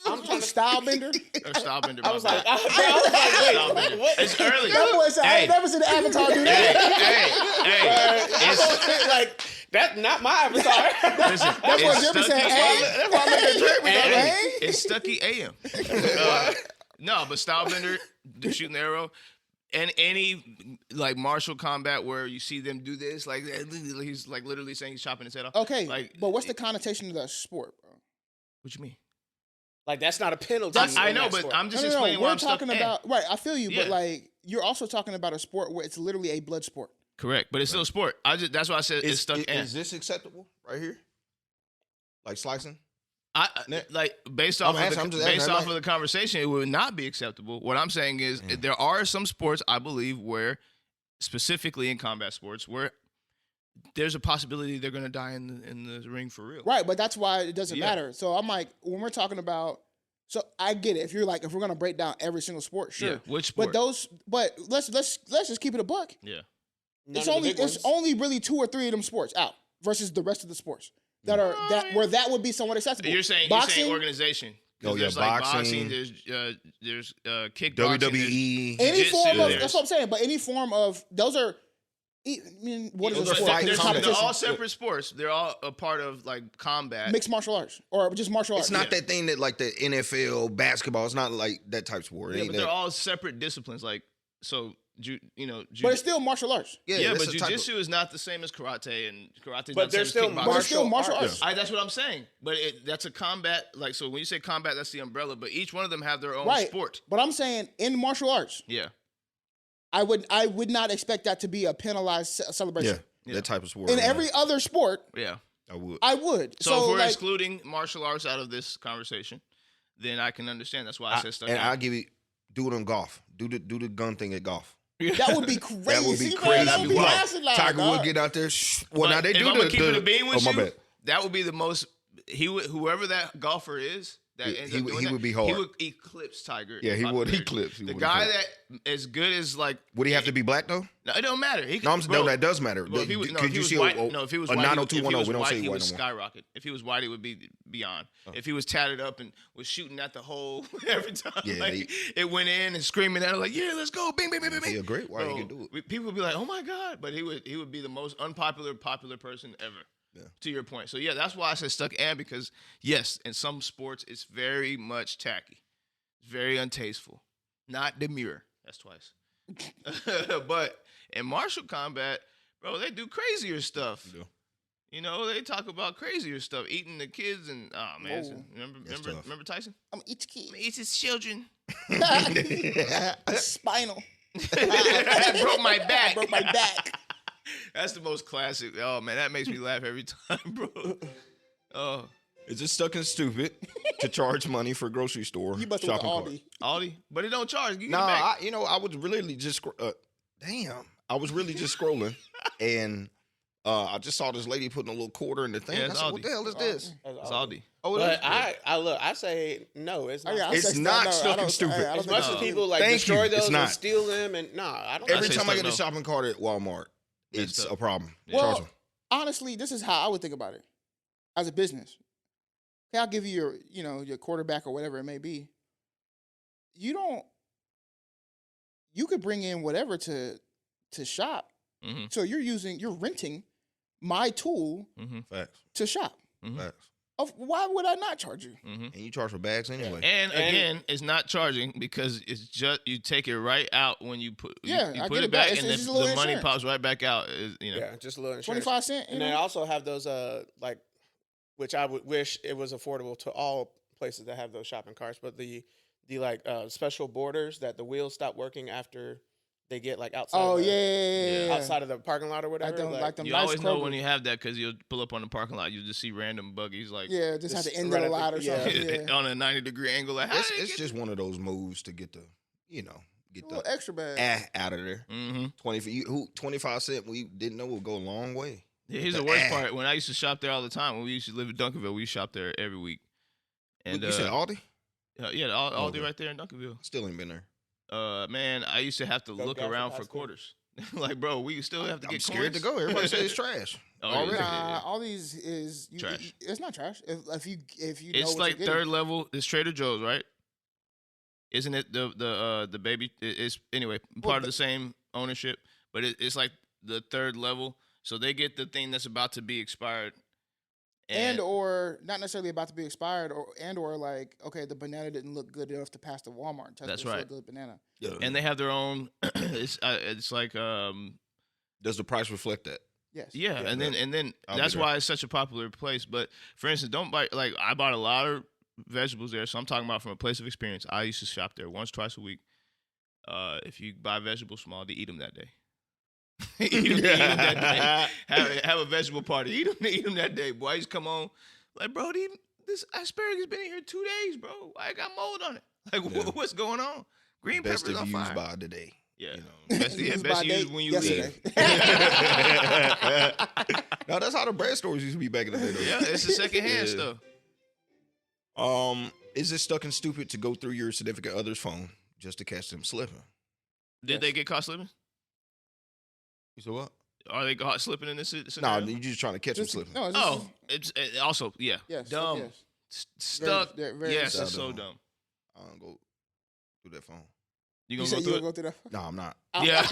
I'm trying to Style bender. of style bender. I was like, wait, what? it's early. That boy said, I Hey. ain't never seen the Avatar do Hey, that. hey, it's, like that's not my avatar. listen, That's what it's Jimmy said. Stucky- Hey, That's why I make a trick with that, man. Hey, it's Stucky AM. No, but Stylebender, the shooting the arrow, and any like martial combat where you see them do this, like he's like literally saying he's chopping his head off. Okay, like, but what's the connotation of that sport, bro? What you mean? Like that's not a penalty. I in know, that but sport. I'm just No, explaining we're why I'm stuck talking in. about right. I feel you, but Yeah. like you're also talking about a sport where it's literally a blood sport. Correct, but it's still a sport. That's why I said it's stuck in. Is this acceptable right here? Like slicing? Like based off I'm just asking, of the conversation, it would not be acceptable. What I'm saying is there are some sports I believe where, specifically in combat sports, where there's a possibility they're going to die in the ring for real. Right, but that's why it doesn't Yeah. matter. So I'm like, when we're talking about So I get it. If you're like, if we're gonna break down every single sport, sure. Yeah, which sport? But let's just keep it a buck. Yeah. It's only really 2 or 3 of them sports out versus the rest of the sports that are where that would be somewhat accessible. You're saying organization. Oh yeah, there's boxing. There's kickboxing. WWE. Any form of that's what I'm saying. But any form of those are. I mean, what is a sport? They're all separate sports. They're all a part of like combat, mixed martial arts, or just martial arts. It's not that thing that like the NFL basketball. It's not like that type of sport. Yeah, but they're all separate disciplines. Like so, but it's still martial arts. Yeah, but jiu-jitsu is not the same as karate, and karate. But they're still martial arts. That's what I'm saying. But that's a combat. Like so, when you say combat, that's the umbrella. But each one of them have their own sport. But I'm saying in martial arts. Yeah. I would not expect that to be a penalized celebration. Yeah, that type of sport. In every other sport, I would. So if we're excluding martial arts out of this conversation, then I can understand. That's why I said stuff. And I'll give you, do it on golf. Do the gun thing at golf. That would be crazy. That would be Man, crazy. that would be massive. Tiger would get out there. Well, now they do the bean with my you, bad. that would be the most. Whoever that golfer is. He would be hard. He would eclipse Tiger. Yeah, he would eclipse. The guy that as good as like. Would he have to be black though? No, it don't matter. No, that does matter. Bro, if he was, Could you see white, if he was a white, 90210? We don't say he white would no more. skyrocket. If he was white, it would be beyond. If he was tatted up and was shooting at the hole every time, it went in and screaming at him like, "Yeah, let's go!" Bing, bing, bing, bing. He's a great white. He can do it. People would be like, "Oh my god!" But he would be the most popular person ever. Yeah. To your point. So yeah, that's why I said stuck and because yes, in some sports it's very much tacky. It's very untasteful. Not demure. That's twice. But in martial combat, bro, they do crazier stuff. Yeah. You know, they talk about crazier stuff, eating the kids and remember Tyson? I'm each kid. I'm eat his children. Spinal. I broke my back. I broke my back. That's the most classic. Oh man, that makes me laugh every time, bro. Oh, is it Stuckn Stupid to charge money for a grocery store shopping cart? Aldi, but it don't charge. I was really just I was really just scrolling, and I just saw this lady putting a little quarter in the thing. I said, "What the hell is this?" It's Aldi. Oh, but I say no. It's not. It's not Stuckn Stupid. As much as people like destroy those and steal them, and I don't. Every time I get a shopping cart at Walmart. It's a problem. Well, honestly, this is how I would think about it as a business. Okay, I'll give you your quarterback or whatever it may be. You could bring in whatever to shop. Mm-hmm. So you're renting my tool to shop. Mm-hmm. Facts. Why would I not charge you? Mm-hmm. And you charge for bags anyway. And again, it's not charging because it's just you take it right out when you put put it back, and the money pops right back out. Yeah, just a little insurance. 25 cents. And they also have those which I would wish it was affordable to all places that have those shopping carts, but the special borders that the wheels stop working after they get like outside. Oh outside of the parking lot or whatever. You always know when you have that because you'll pull up on the parking lot, you just see random buggies just have to end the lot or something on a 90-degree angle. Like, it's just one of those moves to get the extra bag out of there. Mm-hmm. 25 cents we didn't know would go a long way. Yeah, here's the worst part. When I used to shop there all the time, when we used to live in Duncanville, we shop there every week. And you said Aldi? Yeah, Aldi right there in Duncanville. Still ain't been there. Man, I used to have to look around for quarters. Like, bro, we still have to get scared to go. Everybody says it's trash. All these is trash. It's not trash. If you it's like third level. It's Trader Joe's, right? Isn't it the baby? It's anyway part of the same ownership, but it's like the third level. So they get the thing that's about to be expired. And or not necessarily about to be expired, or like, okay, the banana didn't look good enough to pass the Walmart. That's right. Good banana. Yeah. And they have their own. It's like. Does the price reflect that? Yes. Yeah, and then that's why it's such a popular place. But for instance, don't buy I bought a lot of vegetables there, so I'm talking about from a place of experience. I used to shop there once, twice a week. If you buy vegetables small, they eat them that day. Eat them that day. Have a vegetable party. Eat them that day. Boy, I used to come on like, bro, this asparagus been in here 2 days, bro. I got mold on it. Like, what's going on? Green best peppers on fire. Best by today. Yeah, best used when you leave. No, that's how the bread stores used to be back in the day. Though. Yeah, it's the secondhand stuff. Is it Stuckn Stupid to go through your significant other's phone just to catch them slipping? Did they get caught slipping? You said what? Are they caught slipping in this No, scenario? you're just trying to catch them slipping. No, It's also yes, dumb. yes. Stuck. Very Yes, stuck. it's so dumb. I don't go through that phone. You You gonna said go you through would it? go through that? No, I'm not. Yeah,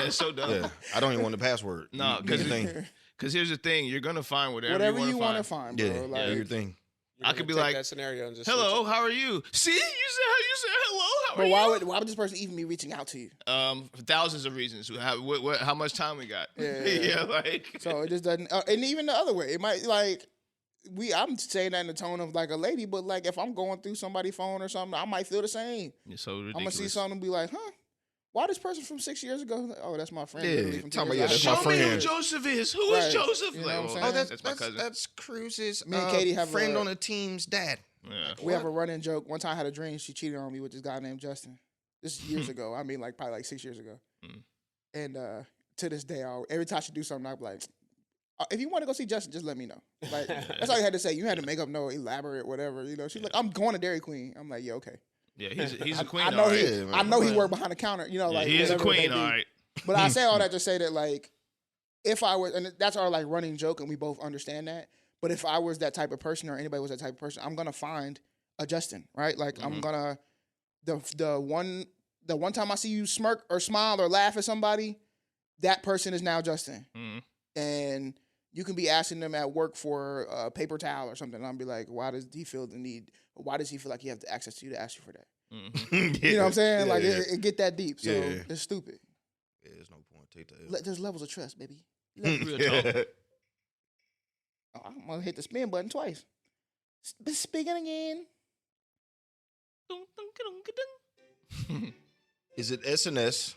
it's so dumb. Yeah, I don't even want the password. No, do your thing. Because here's the thing, you're gonna find whatever you want want to find, Yeah, bro. do Like, your thing. You're I gonna could be take like, that scenario and just hello, switch how are you? See, you said hello. How are but you? why would this person even be reaching out to you? Thousands of reasons. How much time we got? Yeah. like. So it just doesn't. And even the other way, it might like I'm saying that in the tone of like a lady, but like if I'm going through somebody's phone or something, I might feel the same. It's so ridiculous. I'm gonna see something and be like, huh? Why this person from 6 years ago? Oh, that's my friend. Yeah, literally from 10 talking years about, ago. yeah, that's my Show me who friend. Joseph is. Who is Right. Joseph? You know Like, what I'm well, saying? Oh, that's my cousin. That's Cruz's Me and Katie have friend a- on the team's dad. Yeah. We have a running joke. One time I had a dream she cheated on me with this guy named Justin. This is years ago. I mean, like probably like 6 years ago. Mm. And to this day, every time she do something, I'm like, if you want to go see Justin, just let me know. Like that's all you had to say. You had to make up no elaborate whatever. You know, she's like, I'm going to Dairy Queen. I'm like, yeah, okay. Yeah, he's a queen. I know all he. right. Yeah, man. I know he But- worked behind the counter. You know, Yeah, like he is a whatever they queen. do. All right. But I say all that to say that like, if I was, and that's our like running joke, and we both understand that. But if I was that type of person, or anybody was that type of person, I'm gonna find a Justin, right? Like I'm gonna the one time I see you smirk or smile or laugh at somebody, that person is now Justin, and you can be asking them at work for a paper towel or something, and I'll be like, why does he feel the need? Why does he feel like he has the access to you to ask you for that? You know what I'm saying? Yeah, Like yeah. it get that deep, so Yeah. it's stupid. Yeah, there's no point. Take that. There's levels of trust, baby. Real talk. Oh, I'm gonna hit the spin button twice. Speaking again. Is it SNS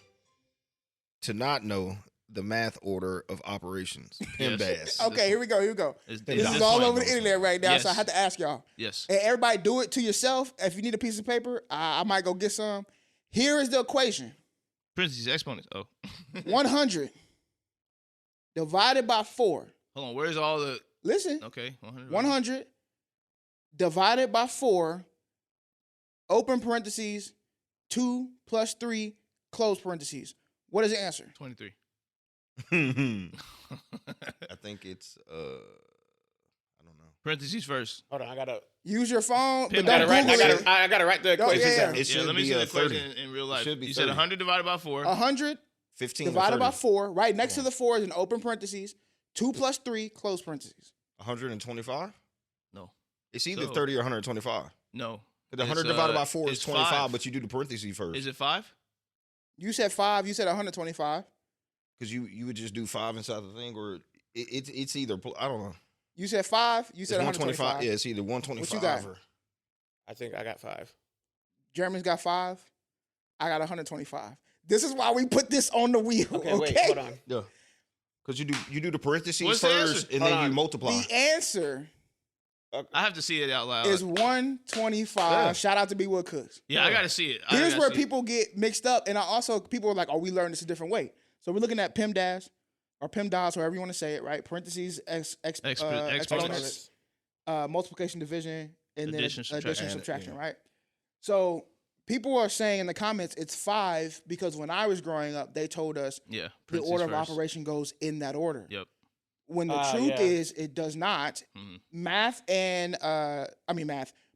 to not know the math order of operations? PIMDAS. Okay, here we go. Is This this is all point? over the internet right now, so I Yes. have to ask y'all. Yes. And everybody do it to yourself. If you need a piece of paper, I might go get some. Here is the equation. Parentheses, exponents. Oh. 100 divided by 4. Hold on. Where's all the... Listen, Okay. 100. 100 divided by 4, open parentheses, 2 plus 3, close parentheses. What is the answer? 23. I think it's I don't know. Parentheses first. Hold on, I gotta. Use your phone, Pim, but don't gotta Google it. I gotta write the Go- equation yeah, down. yeah. It should let me be see the 30. equation in real life. should be You said 30. 100 divided by 4. 100 15 divided by 30. 4. Right next to the 4 is an open parentheses. 2 plus 3, close parentheses. 125? No. It's either So- 30 or 125. No. The 100 It's, divided by 4 is it's 25, 5. but you do the parentheses first. Is it 5? You said 5. You said 125. Because you would just do 5 inside the thing, or it's either, I don't know. You said 5. You It's said 125. Yeah, it's either 125 What you got? or... I think I got 5. Jeremy's got 5. I got 125. This is why we put this on the wheel. Okay, Wait, hold on. Yeah. Because you do the parentheses What's the first, answer? and Hold then on. you multiply. The answer I have to see it out loud. is 125. Yeah. Shout out to B Wood Cooks. Yeah, I got to see it. I Here's gotta where see it. people get mixed up, and people are like, "Oh, we learned this a different way." So we're looking at PIMDAS or PIMDAS, however you want to say it, right? Parentheses, exponents, Exponents. multiplication, division, and then Addition, addition, subtraction. subtraction, Yeah. right? So people are saying in the comments it's 5 because when I was growing up, they told us Yeah. the parentheses order of first. operation goes in that order. Yep. When the truth yeah. is, it does not. Mhm. Math,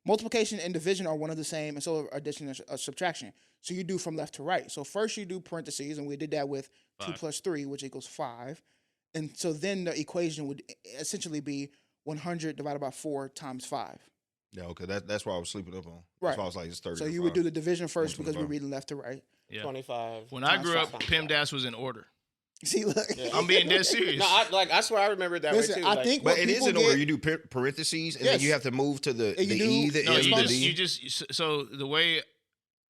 multiplication and division are one of the same, and so are addition and subtraction. So you do from left to right. So first you do parentheses, and we did that with 2 5. plus 3, which equals 5. And so then the equation would essentially be 100 divided by 4 times 5. Yeah, okay, that's why I was sleeping up on. Right. That's why I was like, it's 30. So or you would 5. do the division first because we're 125. reading left to right. Yeah. 25. When I times grew up, five. PIMDAS was in order. See, look. Yeah. I'm being dead serious. No, I swear I remember it that Listen, way too. I like, think But what it is people in order. get- You do parentheses, and Yes. then you have to move to the And you E, do- the No, M, you the just, D. you just, so the way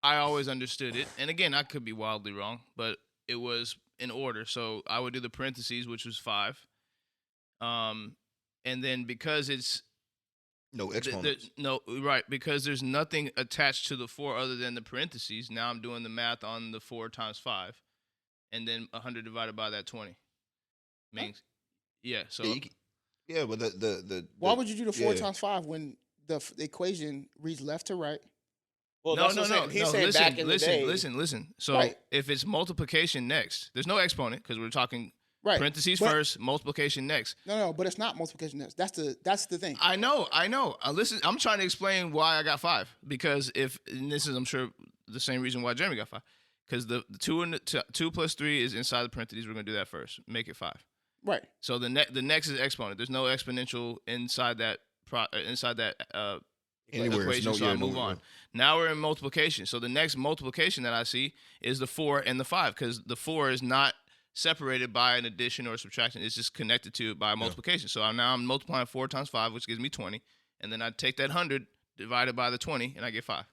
I always understood it, and again, I could be wildly wrong, but it was in order. So I would do the parentheses, which was 5. And then because it's, No exponents. because there's nothing attached to the 4 other than the parentheses. Now I'm doing the math on the 4 times 5, and then 100 divided by that 20 means, yeah. So Yeah, but the Why would you do the 4 yeah. times 5 when the equation reads left to right. Well, No, that's no, what I'm no, saying. He's no. saying Listen, back in the day. listen. So Right. if it's multiplication next, there's no exponent because we're talking Right. parentheses But- first, multiplication next. No, but it's not multiplication next. That's the thing. I know. Listen, I'm trying to explain why I got 5 because and this is, I'm sure, the same reason why Jeremy got 5 because the 2 plus 3 is inside the parentheses. We're gonna do that first. Make it 5. Right. So the next is exponent. There's no exponential inside that Anywhere. equation. So I move on. Now we're in multiplication. So the next multiplication that I see is the 4 and the 5 because the 4 is not separated by an addition or a subtraction. It's just connected to by multiplication. So I'm multiplying 4 times 5, which gives me 20. And then I take that 100 divided by the 20, and I get 5.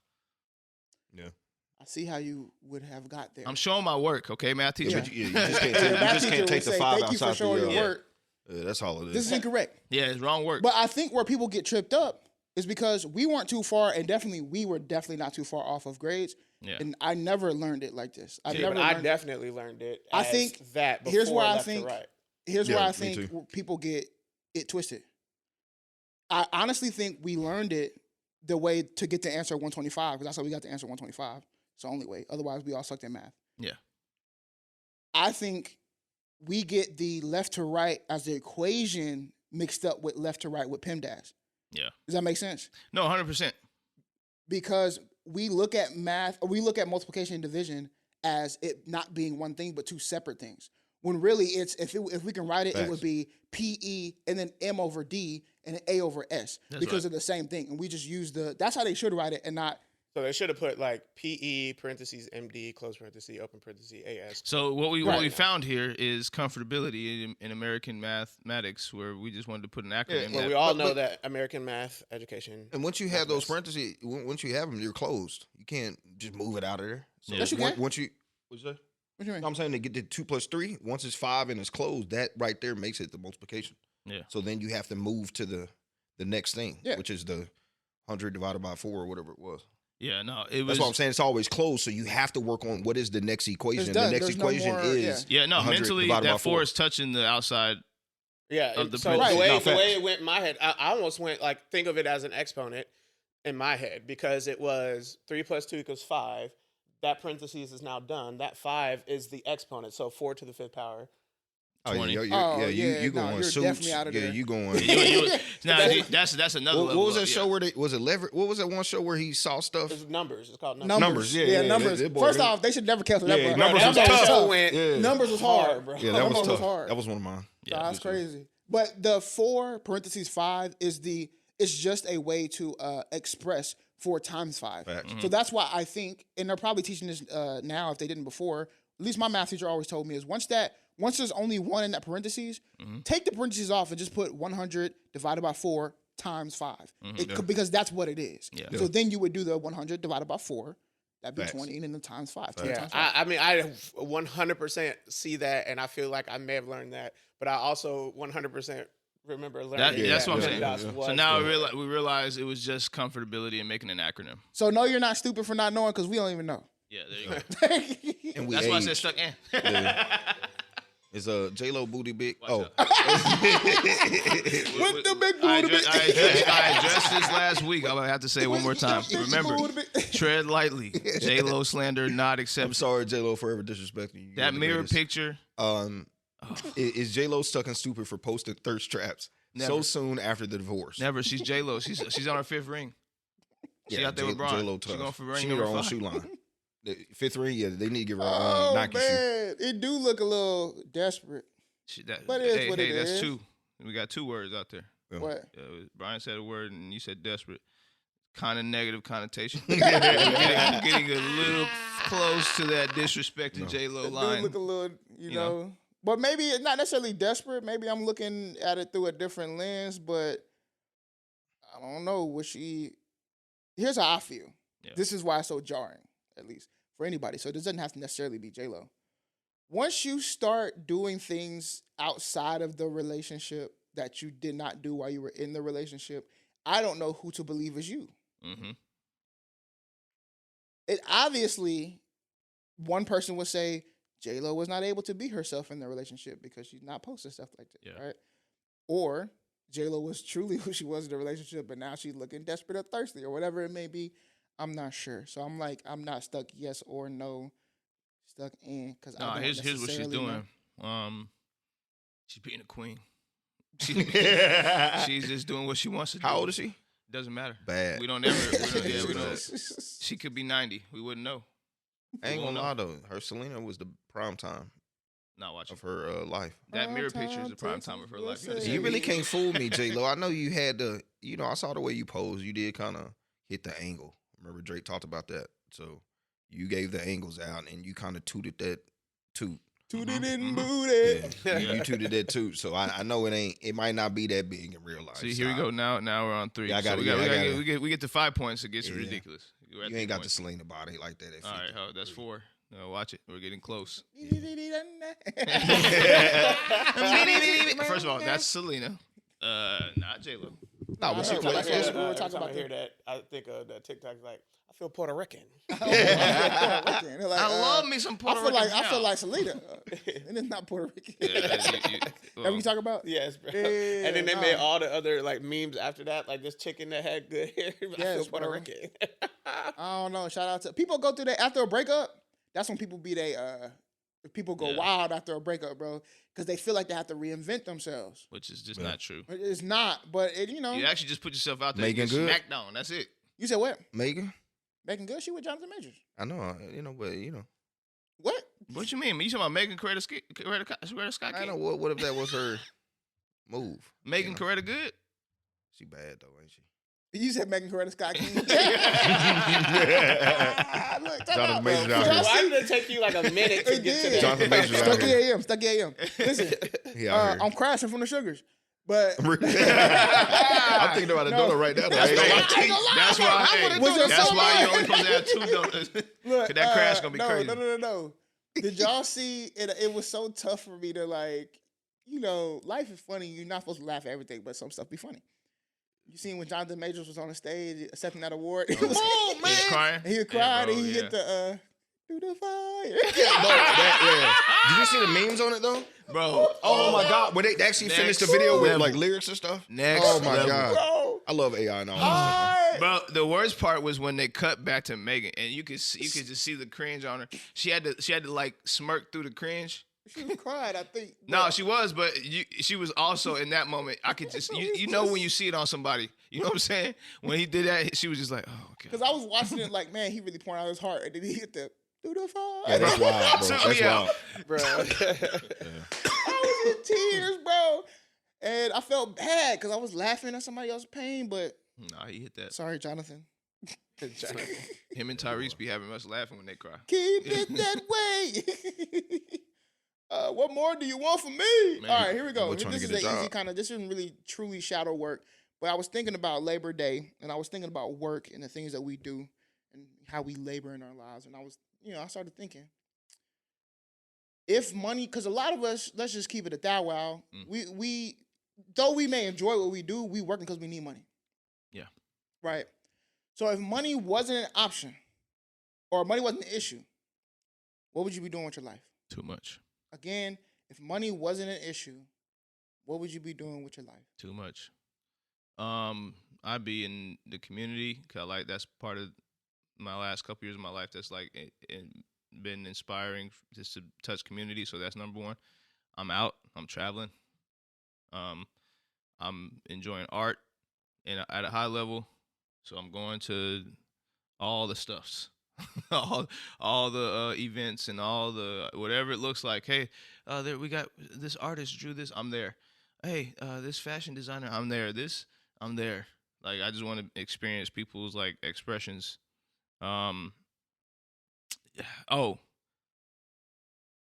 Yeah. I see how you would have got there. I'm showing my work, okay, math teacher? Yeah. You just can't take, you Math just teacher can't take would the say, 5 Thank you for outside showing the your work. that's all it is. This is incorrect. Yeah, it's wrong work. But I think where people get tripped up is because we weren't too far, and we were definitely not too far off of grades. Yeah. And I never learned it like this. I Definitely learned it. I as think that. here's before where I left to think- right. Here's Yeah, where I me think too. people get it twisted. I honestly think we learned it the way to get the answer 125, because that's how we got the answer 125. It's the only way. Otherwise, we all sucked in math. Yeah. I think we get the left to right as the equation mixed up with left to right with PEMDAS. Yeah. Does that make sense? No, 100%. Because we look at math, or we look at multiplication and division as it not being one thing, but two separate things. When really it's, if we can write it, it would be PE and then M over D and an A over S because of the same thing. And we just use that's how they should write it and not. So they should have put like PE parentheses MD close parenthesis open parenthesis AS. So what we found here is comfortability in American mathematics, where we just wanted to put an acronym. Well, we all know that American math education. And once you have those parentheses, once you have them, you're closed. You can't just move it out of there. So Yes, you can. Once you, what's that? What do you mean? No, I'm saying to get to 2 plus 3. Once it's 5 and it's closed, that right there makes it the multiplication. Yeah. So then you have to move to the next thing, which is the 100 divided by 4 or whatever it was. Yeah, no, it was. That's what I'm saying. It's always closed, so you have to work on what is the next equation. done. The next There's no equation more- is Yeah, no, 100 mentally divided by that 4 is touching the outside. Yeah. Of the So parentheses. the No, way facts. it went in my head, I almost went like think of it as an exponent in my head because it was 3 plus 2 equals 5. That parentheses is now done. That 5 is the exponent. So 4 to the 5th power. Oh, yeah, 20. you no, going you're suits. definitely out of Yeah, there. you going. That's another What level. was that up, show yeah. where was it Lever? What was that one show where he saw stuff? It's numbers. It's called numbers. Numbers. Yeah, Numbers. that boy First really- off, they should never cancel that. Yeah, bro. numbers was That tough. tough. went Yeah. Numbers was hard, bro. Yeah, that was Numbers tough. hard. That was one of mine. Yeah. That's crazy. But the 4 parentheses 5 is it's just a way to express 4 times 5. Facts. So that's why I think, and they're probably teaching this now if they didn't before. At least my math teacher always told me is once there's only 1 in that parentheses, take the parentheses off and just put 100 divided by 4 times 5. Because that's what it is. Yeah. So then you would do the 100 divided by 4. That'd be Facts. 20 and then the times 5. 20 Yeah, times 5. I mean, I 100% see that, and I feel like I may have learned that, but I also 100% remember learning. That's what I'm that saying. PEMDAS Yeah. was So now the- we realize it was just comfortability and making an acronym. So no, you're not stupid for not knowing because we don't even know. Yeah, there you go. And we That's why I aged. said stuck in. Yeah. Is J-Lo booty big? Watch Oh, out. With the big I booty. addressed this last week. I'm gonna have to say it one more time. Remember, tread lightly. J-Lo slander not I'm accepted. sorry, J-Lo, for ever disrespecting you. You're That the mirror greatest. picture. Is J-Lo Stuckn Stupid for posting thirst traps so Never. soon after the divorce? Never. She's J-Lo. She's on her 5th ring. She out there with Braun. J-Lo She tough. going for ring She need her number own 5. shoe line. The 5th ring, yeah, they need to give her her Oh own Nike shoe. man, it do look a little desperate. But it is what it that's is. 2. We got 2 words out there. Yeah. What? Brian said a word and you said desperate. Kind of negative connotation. I'm getting a little close to that disrespect to J-Lo It do line. look a little, you You know. know. But maybe it's not necessarily desperate. Maybe I'm looking at it through a different lens. But I don't know what she. Here's how I feel. Yeah. This is why it's so jarring, at least for anybody. So this doesn't have to necessarily be J-Lo. Once you start doing things outside of the relationship that you did not do while you were in the relationship, I don't know who to believe is you. Mm-hmm. It obviously, one person would say J-Lo was not able to be herself in the relationship because she's not posting stuff like that, Yeah. right? Or J-Lo was truly who she was in the relationship, but now she's looking desperate or thirsty or whatever it may be. I'm not sure. So I'm like, I'm not stuck yes or no, stuck in because I don't here's what she's necessarily doing. She's being a queen. She's just doing what she wants to do. How old is she? Doesn't matter. Bad. We don't ever. We don't. She could be 90. We wouldn't know. I ain't gonna lie though. Her Selena was the prime time Not watching of her life. that mirror picture is the prime time of her life. You Listen. You really can't fool me, J-Lo. I know you had the, I saw the way you posed. You did kind of hit the angle. Remember Drake talked about that. So you gave the angles out and you kind of tooted that toot. Tooted and booted. Yeah. You tooted that toot. So I know it might not be that big in real life. See, here we go. Now we're on 3. Yeah, I got so it. we get to 5 points. It gets Yeah. ridiculous. We're at You 3 ain't got points. the Selena body like that. All right, that's 4. No, watch it. We're getting close. First of all, that's Selena, not J-Lo. No, but she I played. heard that. We were Every talking time about I hear that. that, I think of that TikTok like, I feel Puerto Rican. I love me some Puerto Rican. I feel like Selena, and it's not Puerto Rican. That you talk about? Yes, bro. Yeah, And then they made all the other like memes after that, like this chicken that had good hair. I feel Yes, Puerto bro. Rican. I don't know. Shout out to people go through that after a breakup. That's when people people go Yeah. wild after a breakup, bro, because they feel like they have to reinvent themselves. Which is just Yeah. not true. It's not, but You actually just put yourself out there. Megan and get Good? smacked on. That's it. You said what? Megan? Making good. She with Jonathan Majors. I know, but What? What you mean? You talking about Megan Coretta Scott? I know what if that was her move? Megan you know? Coretta good? She bad though, ain't she? You said Megan Coretta Scott King. Look, time Jonathan out, Majors bro. out Y'all here. Why see- did it take you like a minute to It get to did. that? Jonathan Majors out Stucky here. AM. Stucky AM. Listen, He out here. I'm crashing from the sugars, but I'm thinking about a No. donut right now. Though. I ain't gonna lie to you. That's why. I would've Hey, done that's so why much. you only supposed to have 2 donuts. look, That crash gonna be no, crazy. No. Did y'all see it? It was so tough for me to like, life is funny. You're not supposed to laugh at everything, but some stuff be funny. You seen when Jonathan Majors was on the stage accepting that award? It was, He was crying. he cried bro, and he yeah. hit the through the fire. Did you see the memes on it though? Bro. Oh my god! When they actually finished the video with like lyrics and stuff. Next Oh my level. god! Bro, I love AI and all that stuff. Bro, the worst part was when they cut back to Megan, and you could just see the cringe on her. She had to like smirk through the cringe. she was crying, I think. No, she was, but she was also in that moment. I could just you know when you see it on somebody. You know what I'm saying? When he did that, she was just like, oh Because god. I was watching it like, man, he really pouring out his heart, and then he hit the through the fire. Yeah, that's wild, bro. Took That's me out. wild. Bro. I was in tears, bro. And I felt bad because I was laughing at somebody else's pain, but Nah, he hit that. sorry, Jonathan. Him and Tyrese be having us laughing when they cry. Keep it that way. What more do you want from me? Man, All right, here we go. we're trying to This is get the a easy job. kind of, this isn't really truly shadow work, but I was thinking about Labor Day and I was thinking about work and the things that we do and how we labor in our lives. And I was, I started thinking, if money, because a lot of us, let's just keep it at that wow. We though we may enjoy what we do, we working because we need money. Yeah. Right. So if money wasn't an option or money wasn't an issue, what would you be doing with your life? Too much. Again, if money wasn't an issue, what would you be doing with your life? Too much. I'd be in the community because that's part of my last couple years of my life. That's like been inspiring just to touch community. So that's number one. I'm out. I'm traveling. I'm enjoying art and at a high level. So I'm going to all the stuffs, all the events and all the whatever it looks like. Hey, there we got this artist drew this. I'm there. Hey, this fashion designer. I'm there. I'm there. Like I just want to experience people's like expressions. Oh,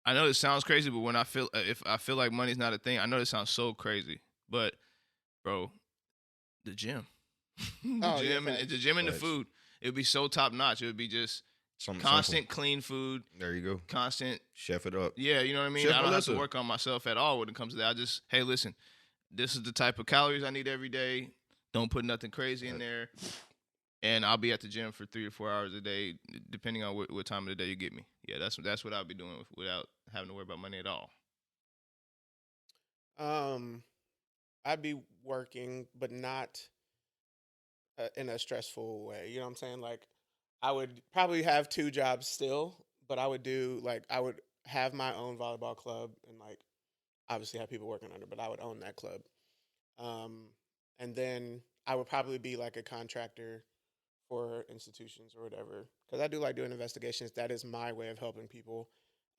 I know this sounds crazy, but when if I feel like money's not a thing, I know this sounds so crazy, but bro, the gym, Oh, yeah, facts. the gym and the Facts. food, it would be so top notch. It would be just Something constant simple. clean food, There you go. constant. Chef it up. Yeah, you know what I mean? Chef I don't have to Melissa. work on myself at all when it comes to that. I just, hey, listen, this is the type of calories I need every day. Don't put nothing crazy in there. And I'll be at the gym for 3 to 4 hours a day, depending on what time of the day you get me. Yeah, that's what I'll be doing without having to worry about money at all. I'd be working, but not in a stressful way. You know what I'm saying? Like, I would probably have 2 jobs still, but I would do like I would have my own volleyball club and like obviously have people working under, but I would own that club. And then I would probably be like a contractor for institutions or whatever because I do like doing investigations. That is my way of helping people.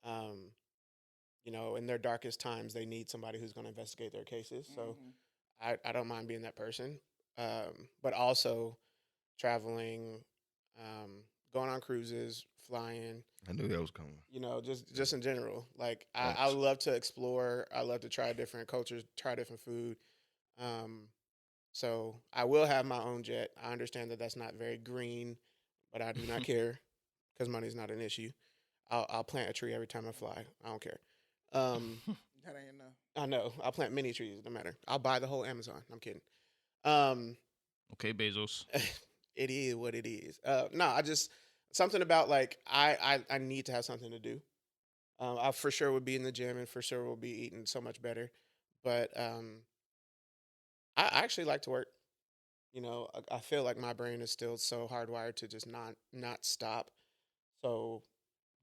You know, in their darkest times, they need somebody who's going to investigate their cases. So I don't mind being that person. But also traveling, going on cruises, flying. I knew that was coming. You know, just in general. Like I love to explore. I love to try different cultures, try different food. So I will have my own jet. I understand that that's not very green, but I do not care because money's not an issue. I'll plant a tree every time I fly. I don't care. That ain't enough. I know. I'll plant mini trees. No matter. I'll buy the whole Amazon. I'm kidding. Okay, Bezos. It is what it is. No, I just something about like I need to have something to do. I for sure would be in the gym and for sure will be eating so much better. But I actually like to work. You know, I feel like my brain is still so hardwired to just not stop. So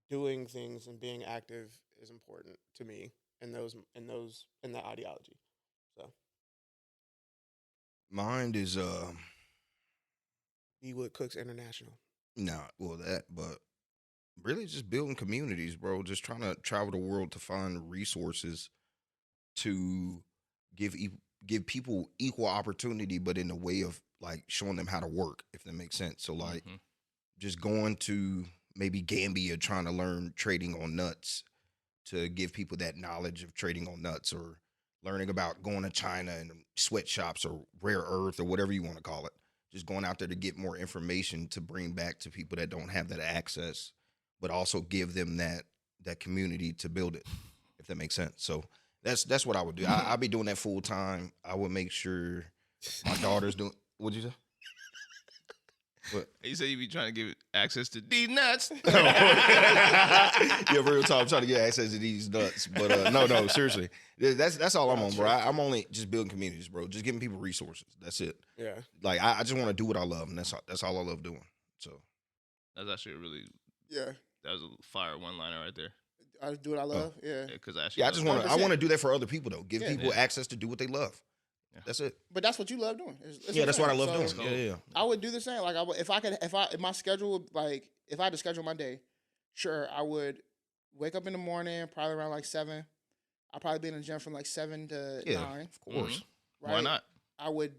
doing things and being active is important to me in that ideology. So Mine is Ewood Cooks International. but really just building communities, bro. Just trying to travel the world to find resources to give people equal opportunity, but in a way of like showing them how to work, if that makes sense. So like just going to maybe Gambia trying to learn trading on nuts to give people that knowledge of trading on nuts, or learning about going to China and sweatshops or rare earth or whatever you want to call it. Just going out there to get more information to bring back to people that don't have that access, but also give them that community to build it, if that makes sense. So that's what I would do. I'll be doing that full time. I would make sure my daughter's doing. What'd you say? What? You said you be trying to give access to these nuts. Yeah, real talk. I'm trying to get access to these nuts, but no, seriously, that's all I'm on, bro. I'm only just building communities, bro. Just giving people resources. That's it. Yeah. Like I just want to do what I love, and that's all I love doing. So That's actually a really Yeah. that was a fire one liner right there. I do what I love. Yeah. Because actually, yeah, I want to do that for other people though. Give people Yeah. access to do what they love. Yeah. That's it. But that's what you love doing. Yeah, that's what I love So, doing. Yeah. I would do the same. Like if my schedule, like if I had to schedule my day, sure, I would wake up in the morning, probably around like 7. I'd probably be in the gym from like 7 to 9. Of course. Right? Why not? I would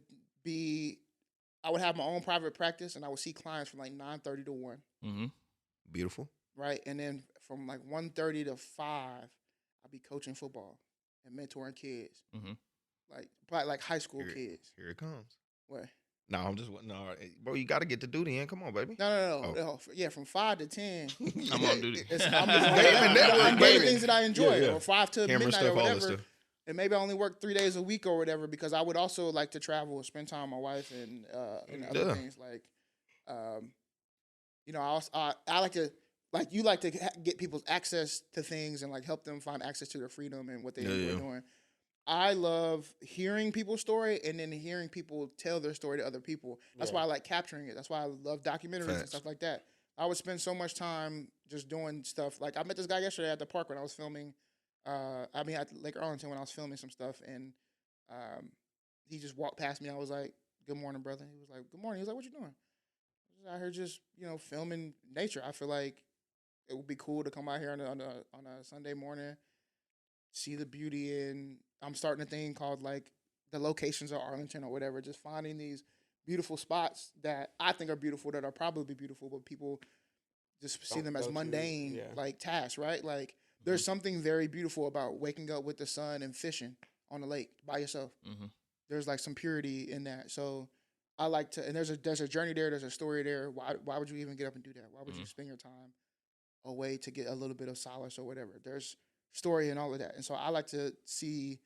have my own private practice, and I would see clients from like 9:30 to 1. Mm-hmm. Beautiful. Right, and then from like 1:30 to 5, I'd be coaching football and mentoring kids. Mm-hmm. Like high school kids. Here it comes. What? No, bro. You got to get the duty in. Come on, baby. No. Yeah, from 5 to 10. I'm on duty. I'm doing things that I enjoy, Yeah. or 5 to Camera midnight stuff, or all that whatever. stuff. And maybe I only work 3 days a week or whatever, because I would also like to travel, spend time with my wife, and other things like, I like to. Like you like to get people's access to things and like help them find access to their freedom and what they enjoy doing. I love hearing people's story and then hearing people tell their story to other people. That's why I like capturing it. That's why I love documentaries and stuff like that. I would spend so much time just doing stuff. Like I met this guy yesterday at the park when I was filming. At Lake Arlington when I was filming some stuff, and he just walked past me. I was like, "Good morning, brother." He was like, "Good morning." He was like, "What you doing?" I was out here just filming nature. I feel like it would be cool to come out here on a Sunday morning, see the beauty in. I'm starting a thing called like the locations of Arlington or whatever. Just finding these beautiful spots that I think are beautiful, that are probably beautiful, but people just see them as mundane like tasks, right? Like there's something very beautiful about waking up with the sun and fishing on the lake by yourself. Mm-hmm. There's like some purity in that. So I like to, and there's a journey there. There's a story there. Why would you even get up and do that? Why would you spend your time away to get a little bit of solace or whatever? There's story in all of that. And so I like to see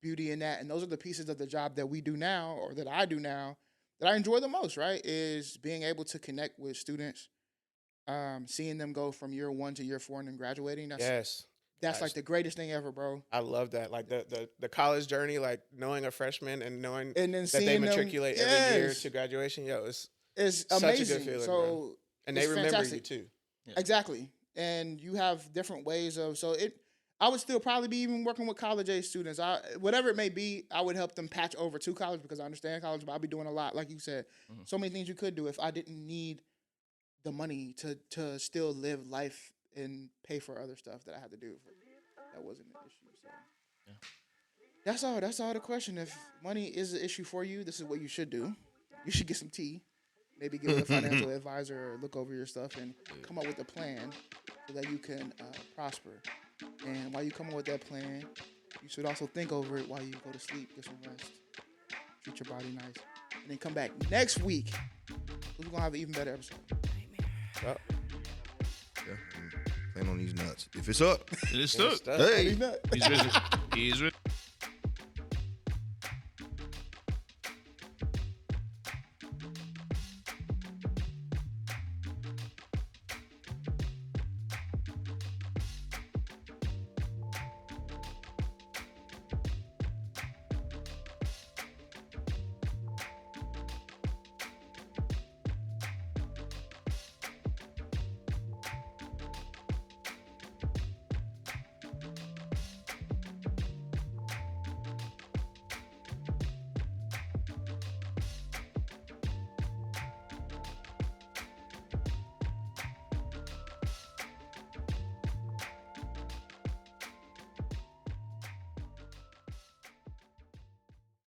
beauty in that. And those are the pieces of the job that we do now, or that I do now, that I enjoy the most, right? Is being able to connect with students, seeing them go from year 1 to year 4 and then graduating. That's That's like the greatest thing ever, bro. I love that. Like the college journey, like knowing a freshman and knowing And then that they seeing them, matriculate every year to graduation. Yo, it's amazing. such a good feeling, so bro. And they it's remember fantastic. you too. Yeah. Exactly. And you have different ways of I would still probably be even working with college age students. Whatever it may be, I would help them patch over to college because I understand college, but I'll be doing a lot. Like you said, so many things you could do if I didn't need the money to still live life and pay for other stuff that I had to do. That wasn't an issue. So yeah. That's all the question. If money is an issue for you, this is what you should do. You should get some tea. Maybe get a financial advisor or look over your stuff and come up with a plan so that you can prosper. And while you come up with that plan, you should also think over it while you go to sleep, get some rest, treat your body nice, and then come back next week. We're going to have an even better episode. Well, Plan on these nuts. If it's up, It is stuck. hey. He's risen. He's risen.